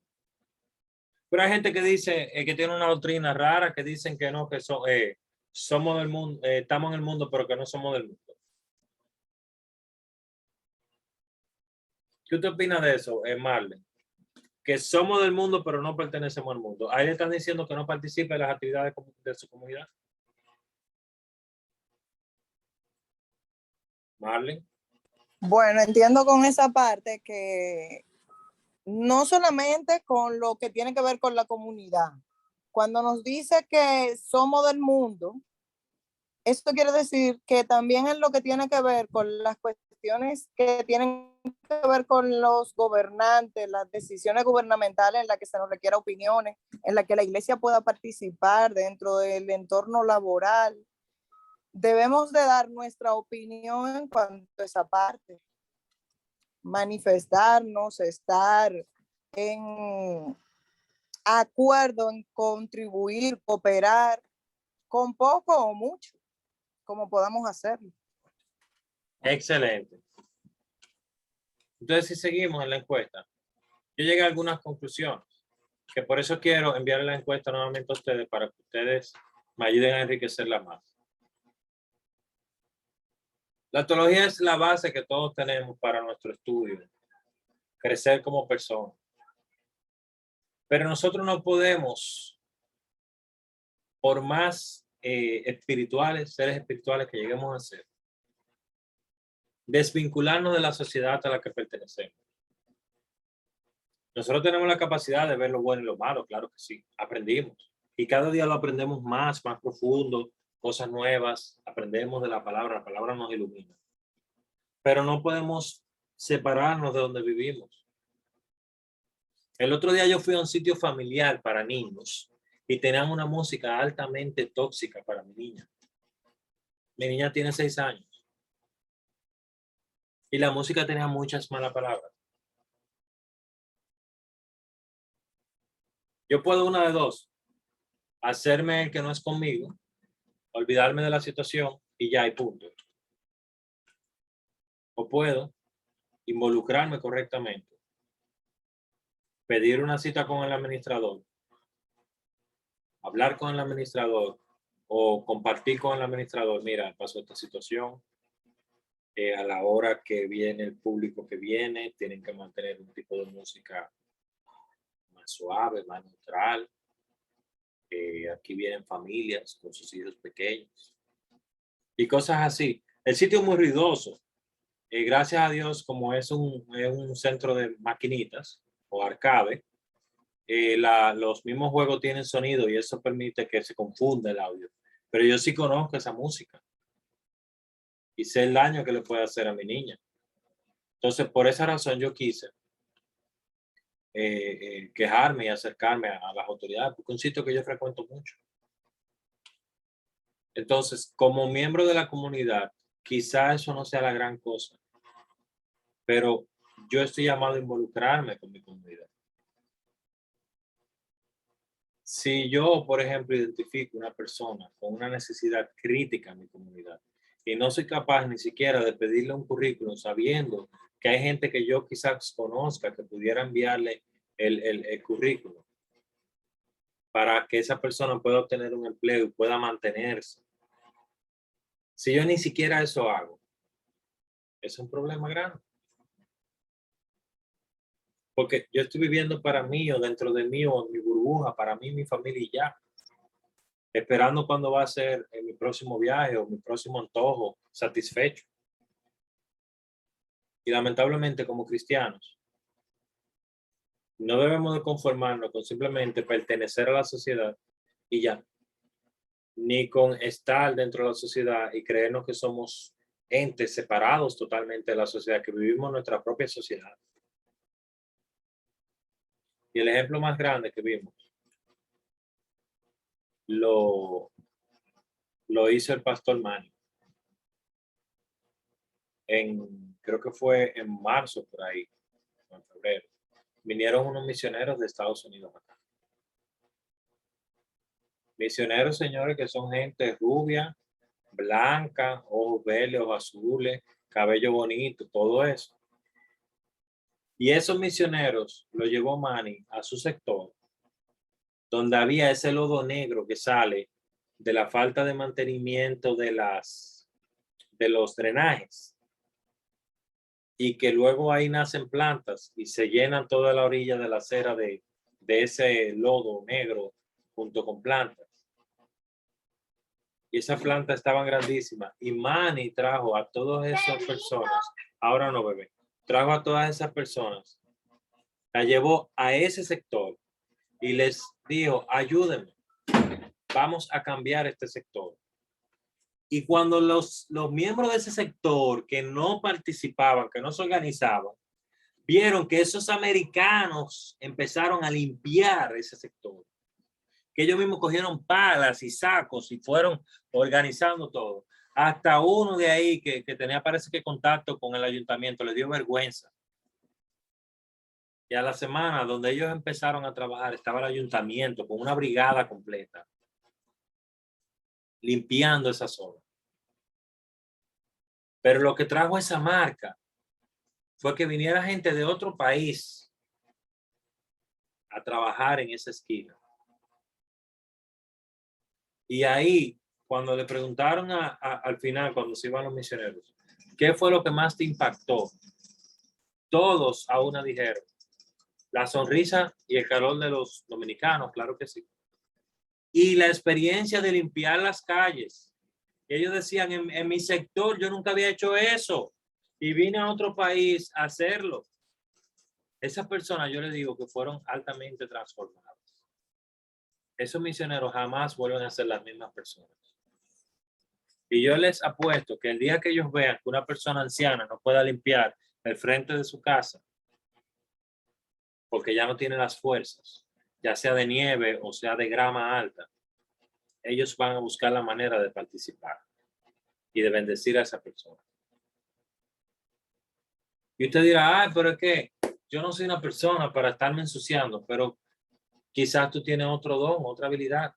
Pero hay gente que dice que tiene una doctrina rara, que dicen que no, que somos del mundo, estamos en el mundo, pero que no somos del mundo. ¿Qué usted opina de eso, Marlene? Que somos del mundo, pero no pertenecemos al mundo. Ahí le están diciendo que no participe en las actividades de su comunidad. Marlene. Bueno, entiendo con esa parte que no solamente con lo que tiene que ver con la comunidad. Cuando nos dice que somos del mundo, esto quiere decir que también es lo que tiene que ver con las cuestiones que tienen que ver con los gobernantes, las decisiones gubernamentales en las que se nos requiera opiniones, en las que la iglesia pueda participar dentro del entorno laboral. Debemos de dar nuestra opinión en cuanto a esa parte. Manifestarnos, estar en acuerdo, en contribuir, cooperar, con poco o mucho, como podamos hacerlo. Excelente. Entonces, si seguimos en la encuesta, yo llegué a algunas conclusiones, que por eso quiero enviar la encuesta nuevamente a ustedes para que ustedes me ayuden a enriquecerla más. La teología es la base que todos tenemos para nuestro estudio, crecer como personas. Pero nosotros no podemos, por más seres espirituales que lleguemos a ser, desvincularnos de la sociedad a la que pertenecemos. Nosotros tenemos la capacidad de ver lo bueno y lo malo, claro que sí, aprendimos. Y cada día lo aprendemos más profundo, cosas nuevas, aprendemos de la palabra nos ilumina. Pero no podemos separarnos de donde vivimos. El otro día yo fui a un sitio familiar para niños y tenían una música altamente tóxica para mi niña. Mi niña tiene 6 años. Y la música tenía muchas malas palabras. Yo puedo una de dos, hacerme el que no es conmigo, olvidarme de la situación y ya hay punto. O puedo involucrarme correctamente, pedir una cita con el administrador, hablar con el administrador o compartir con el administrador, mira, pasó esta situación, a la hora que viene el público que viene, tienen que mantener un tipo de música más suave, más neutral. Aquí vienen familias con sus hijos pequeños y cosas así. El sitio es muy ruidoso. Gracias a Dios, como es un centro de maquinitas o arcade, los mismos juegos tienen sonido y eso permite que se confunda el audio. Pero yo sí conozco esa música y sé el daño que le puede hacer a mi niña. Entonces, por esa razón yo quise quejarme y acercarme a las autoridades, porque es un sitio que yo frecuento mucho. Entonces, como miembro de la comunidad, quizá eso no sea la gran cosa, pero yo estoy llamado a involucrarme con mi comunidad. Si yo, por ejemplo, identifico una persona con una necesidad crítica en mi comunidad y no soy capaz ni siquiera de pedirle un currículum sabiendo que hay gente que yo quizás conozca que pudiera enviarle el currículum para que esa persona pueda obtener un empleo y pueda mantenerse. Si yo ni siquiera eso hago, es un problema grande. Porque yo estoy viviendo para mí o dentro de mí o en mi burbuja, para mí, mi familia y ya. Esperando cuándo va a ser mi próximo viaje o mi próximo antojo satisfecho. Y lamentablemente como cristianos, no debemos de conformarnos con simplemente pertenecer a la sociedad y ya. Ni con estar dentro de la sociedad y creernos que somos entes separados totalmente de la sociedad, que vivimos nuestra propia sociedad. Y el ejemplo más grande que vimos lo hizo el pastor Manny. Creo que fue en marzo por ahí, en febrero. Vinieron unos misioneros de Estados Unidos acá. Misioneros, señores, que son gente rubia, blanca, ojos verdes, ojos azules, cabello bonito, todo eso. Y esos misioneros lo llevó Manny a su sector, donde había ese lodo negro que sale de la falta de mantenimiento de los drenajes. Y que luego ahí nacen plantas y se llenan toda la orilla de la acera de ese lodo negro junto con plantas. Y esas plantas estaban grandísimas. Y Manny trajo a todas esas personas, ahora no bebé, trajo a todas esas personas, la llevó a ese sector y les dijo, ayúdenme, vamos a cambiar este sector. Y cuando los miembros de ese sector que no participaban, que no se organizaban, vieron que esos americanos empezaron a limpiar ese sector, que ellos mismos cogieron palas y sacos y fueron organizando todo. Hasta uno de ahí que tenía, parece que contacto con el ayuntamiento, le dio vergüenza. Y a la semana donde ellos empezaron a trabajar, estaba el ayuntamiento con una brigada completa, limpiando esa zona. Pero lo que trajo esa marca fue que viniera gente de otro país a trabajar en esa esquina. Y ahí, cuando le preguntaron al final, cuando se iban los misioneros, ¿qué fue lo que más te impactó? Todos a una dijeron, la sonrisa y el calor de los dominicanos, claro que sí. Y la experiencia de limpiar las calles. Ellos decían, en mi sector yo nunca había hecho eso y vine a otro país a hacerlo. Esas personas, yo les digo que fueron altamente transformadas. Esos misioneros jamás vuelven a ser las mismas personas. Y yo les apuesto que el día que ellos vean que una persona anciana no pueda limpiar el frente de su casa, porque ya no tiene las fuerzas, ya sea de nieve o sea de grama alta, ellos van a buscar la manera de participar y de bendecir a esa persona. Y usted dirá, ay, pero es que yo no soy una persona para estarme ensuciando, pero quizás tú tienes otro don, otra habilidad.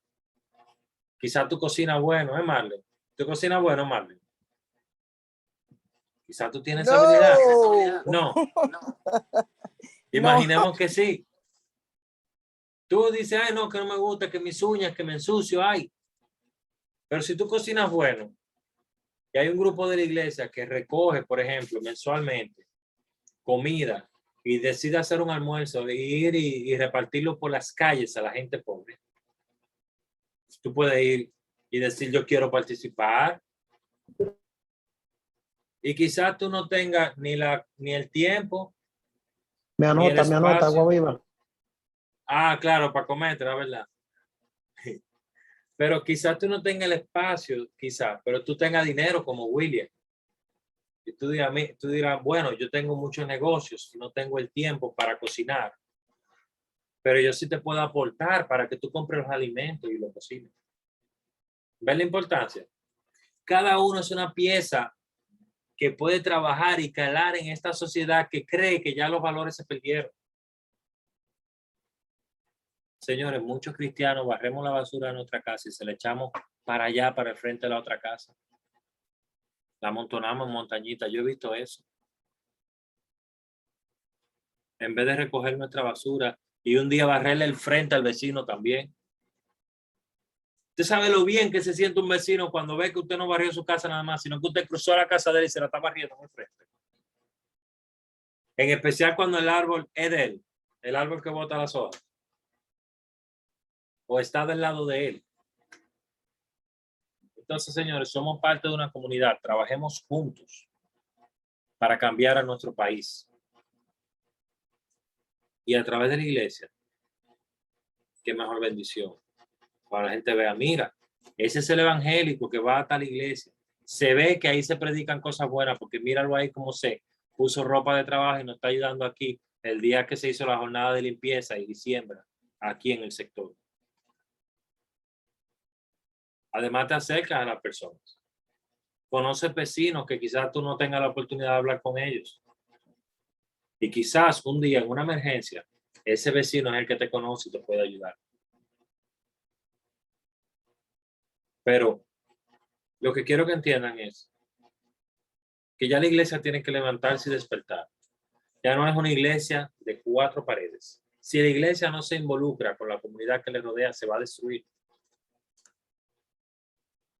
Quizás tú cocinas bueno, ¿eh, Marlene? ¿Tú cocinas bueno, Marlene? Quizás tú tienes esa habilidad. No. Imaginemos que sí. Tú dices, ay, no, que no me gusta, que mis uñas, que me ensucio, ay. Pero si tú cocinas bueno, y hay un grupo de la iglesia que recoge, por ejemplo, mensualmente, comida, y decide hacer un almuerzo, de ir y repartirlo por las calles a la gente pobre. Tú puedes ir y decir, yo quiero participar. Y quizás tú no tengas ni el tiempo. Me anota, agua viva. Ah, claro, para comer, la verdad. Pero quizás tú no tengas el espacio, quizás, pero tú tengas dinero como William. Y tú dirás, bueno, yo tengo muchos negocios y no tengo el tiempo para cocinar. Pero yo sí te puedo aportar para que tú compres los alimentos y lo cocines. ¿Ven la importancia? Cada uno es una pieza que puede trabajar y calar en esta sociedad que cree que ya los valores se perdieron. Señores, muchos cristianos barremos la basura de nuestra casa y se la echamos para allá, para el frente de la otra casa. La amontonamos en montañitas. Yo he visto eso. En vez de recoger nuestra basura y un día barrerle el frente al vecino también. Usted sabe lo bien que se siente un vecino cuando ve que usted no barrió su casa nada más, sino que usted cruzó a la casa de él y se la está barriendo en el frente. En especial cuando el árbol es de él, el árbol que bota las hojas. O está del lado de él. Entonces, señores, somos parte de una comunidad. Trabajemos juntos para cambiar a nuestro país. Y a través de la iglesia, qué mejor bendición. Para la gente vea, mira, ese es el evangélico que va a tal iglesia. Se ve que ahí se predican cosas buenas, porque míralo ahí como se puso ropa de trabajo y nos está ayudando aquí el día que se hizo la jornada de limpieza y siembra aquí en el sector. Además te acercas a las personas. Conoces vecinos que quizás tú no tengas la oportunidad de hablar con ellos. Y quizás un día en una emergencia, ese vecino es el que te conoce y te puede ayudar. Pero lo que quiero que entiendan es que ya la iglesia tiene que levantarse y despertar. Ya no es una iglesia de 4 paredes. Si la iglesia no se involucra con la comunidad que le rodea, se va a destruir.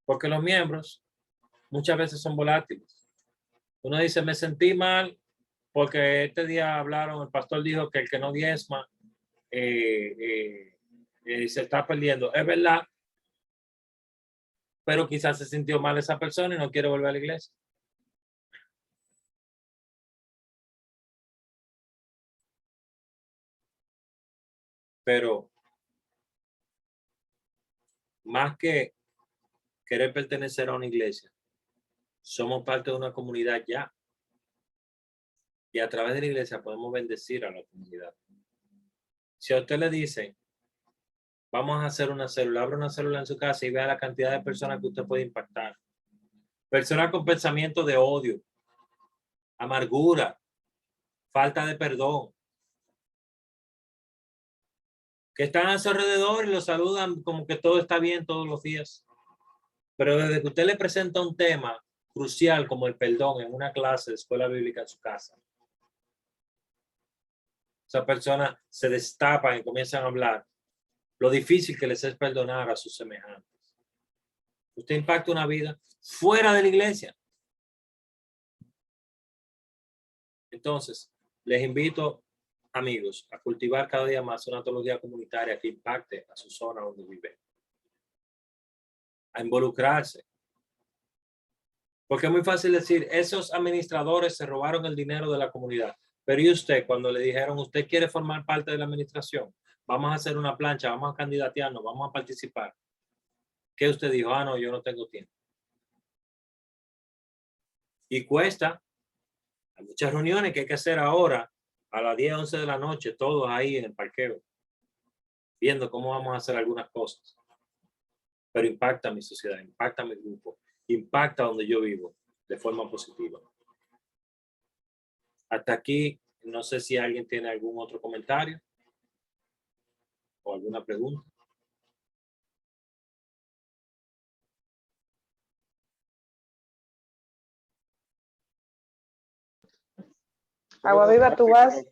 Porque los miembros muchas veces son volátiles. Uno dice, me sentí mal porque este día hablaron, el pastor dijo que el que no diezma se está perdiendo. Es verdad, pero quizás se sintió mal esa persona y no quiere volver a la iglesia. Pero más que querer pertenecer a una iglesia, somos parte de una comunidad ya. Y a través de la iglesia podemos bendecir a la comunidad. Si a usted le dice, vamos a hacer una célula, abre una célula en su casa y vea la cantidad de personas que usted puede impactar. Personas con pensamiento de odio, amargura, falta de perdón, que están a su alrededor y lo saludan como que todo está bien todos los días. Pero desde que usted le presenta un tema crucial como el perdón en una clase de escuela bíblica en su casa, esas personas se destapan y comienzan a hablar lo difícil que les es perdonar a sus semejantes. Usted impacta una vida fuera de la iglesia. Entonces, les invito, amigos, a cultivar cada día más una teología comunitaria que impacte a su zona donde viven. A involucrarse. Porque es muy fácil decir, esos administradores se robaron el dinero de la comunidad. Pero ¿y usted cuando le dijeron, usted quiere formar parte de la administración? Vamos a hacer una plancha, vamos a candidatearnos, vamos a participar. ¿Qué usted dijo? Ah, no, yo no tengo tiempo. Y cuesta. Hay muchas reuniones que hay que hacer ahora a las 10, 11 de la noche, todos ahí en el parqueo, viendo cómo vamos a hacer algunas cosas. Pero impacta a mi sociedad, impacta a mi grupo, impacta donde yo vivo de forma positiva. Hasta aquí, no sé si alguien tiene algún otro comentario o alguna pregunta. Agua Viva, tú vas.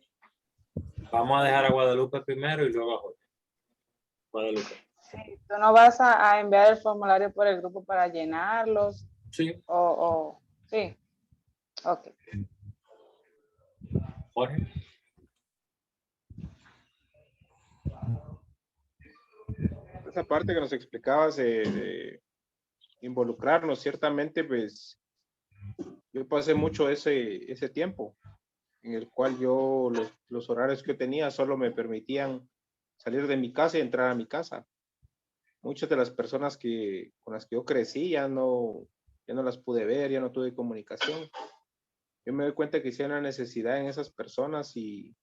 Vamos a dejar a Guadalupe primero y luego a Jorge. Guadalupe. Sí, tú no vas a enviar el formulario por el grupo para llenarlos. Sí. Sí. Ok. Jorge. Esa parte que nos explicabas de involucrarnos, ciertamente, pues yo pasé mucho ese tiempo en el cual yo los horarios que tenía solo me permitían salir de mi casa y entrar a mi casa. Muchas de las personas con las que yo crecí ya no las pude ver, ya no tuve comunicación. Yo me doy cuenta que sí hay una necesidad en esas personas y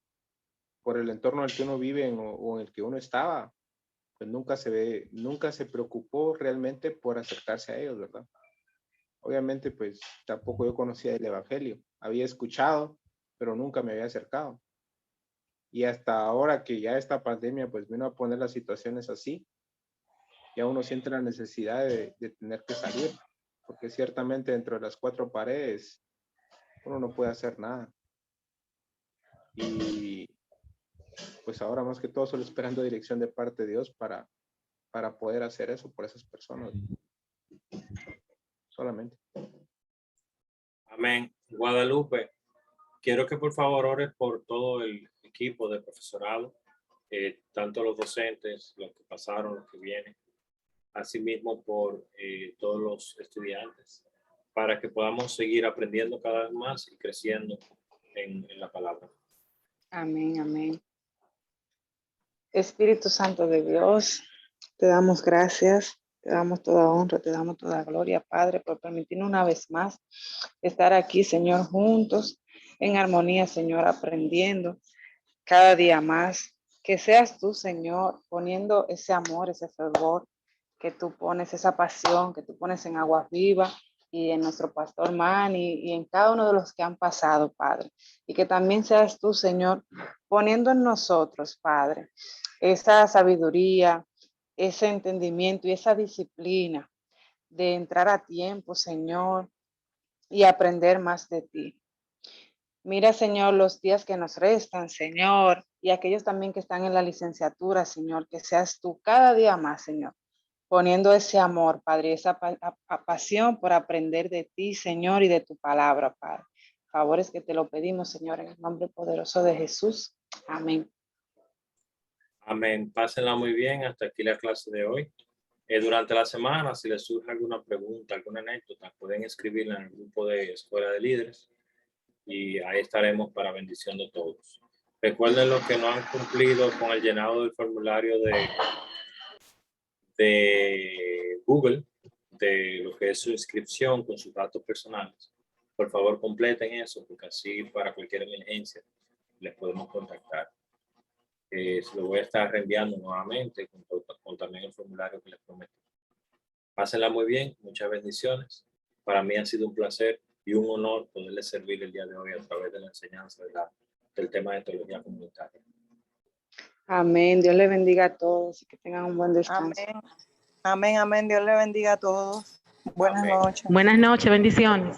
por el entorno en el que uno vive o en el que uno estaba, pues nunca se preocupó realmente por acercarse a ellos, ¿verdad? Obviamente, pues tampoco yo conocía el evangelio. Había escuchado, pero nunca me había acercado. Y hasta ahora que ya esta pandemia pues vino a poner las situaciones así, ya uno siente la necesidad de tener que salir, porque ciertamente dentro de las cuatro paredes uno no puede hacer nada. Y pues ahora más que todo solo esperando dirección de parte de Dios para poder hacer eso por esas personas. Solamente. Amén. Guadalupe, quiero que por favor ores por todo el equipo de profesorado, tanto los docentes, los que pasaron, los que vienen, asimismo por todos los estudiantes, para que podamos seguir aprendiendo cada vez más y creciendo en la palabra. Amén, amén. Espíritu Santo de Dios, te damos gracias, te damos toda honra, te damos toda gloria, Padre, por permitirnos una vez más estar aquí, Señor, juntos, en armonía, Señor, aprendiendo cada día más. Que seas tú, Señor, poniendo ese amor, ese fervor, que tú pones, esa pasión que tú pones en Aguas Vivas y en nuestro pastor Manny y en cada uno de los que han pasado, Padre. Y que también seas tú, Señor, poniendo en nosotros, Padre, esa sabiduría, ese entendimiento y esa disciplina de entrar a tiempo, Señor, y aprender más de ti. Mira, Señor, los días que nos restan, Señor, y aquellos también que están en la licenciatura, Señor, que seas tú cada día más, Señor, poniendo ese amor, Padre, esa pasión por aprender de ti, Señor, y de tu palabra, Padre. Favores que te lo pedimos, Señor, en el nombre poderoso de Jesús. Amén. Amén. Pásenla muy bien. Hasta aquí la clase de hoy. Durante la semana, si les surge alguna pregunta, alguna anécdota, pueden escribirla en el grupo de Escuela de Líderes y ahí estaremos para bendición de todos. Recuerden los que no han cumplido con el llenado del formulario de Google, de lo que es su inscripción con sus datos personales. Por favor, completen eso, porque así para cualquier emergencia les podemos contactar. Se lo voy a estar reenviando nuevamente con también el formulario que les prometí. Pásenla muy bien, muchas bendiciones. Para mí ha sido un placer y un honor poderles servir el día de hoy a través de la enseñanza del tema de teología comunitaria. Amén. Dios les bendiga a todos y que tengan un buen descanso. Amén. Amén, amén. Dios le bendiga a todos. Buenas Amén. noches. Buenas noches, bendiciones.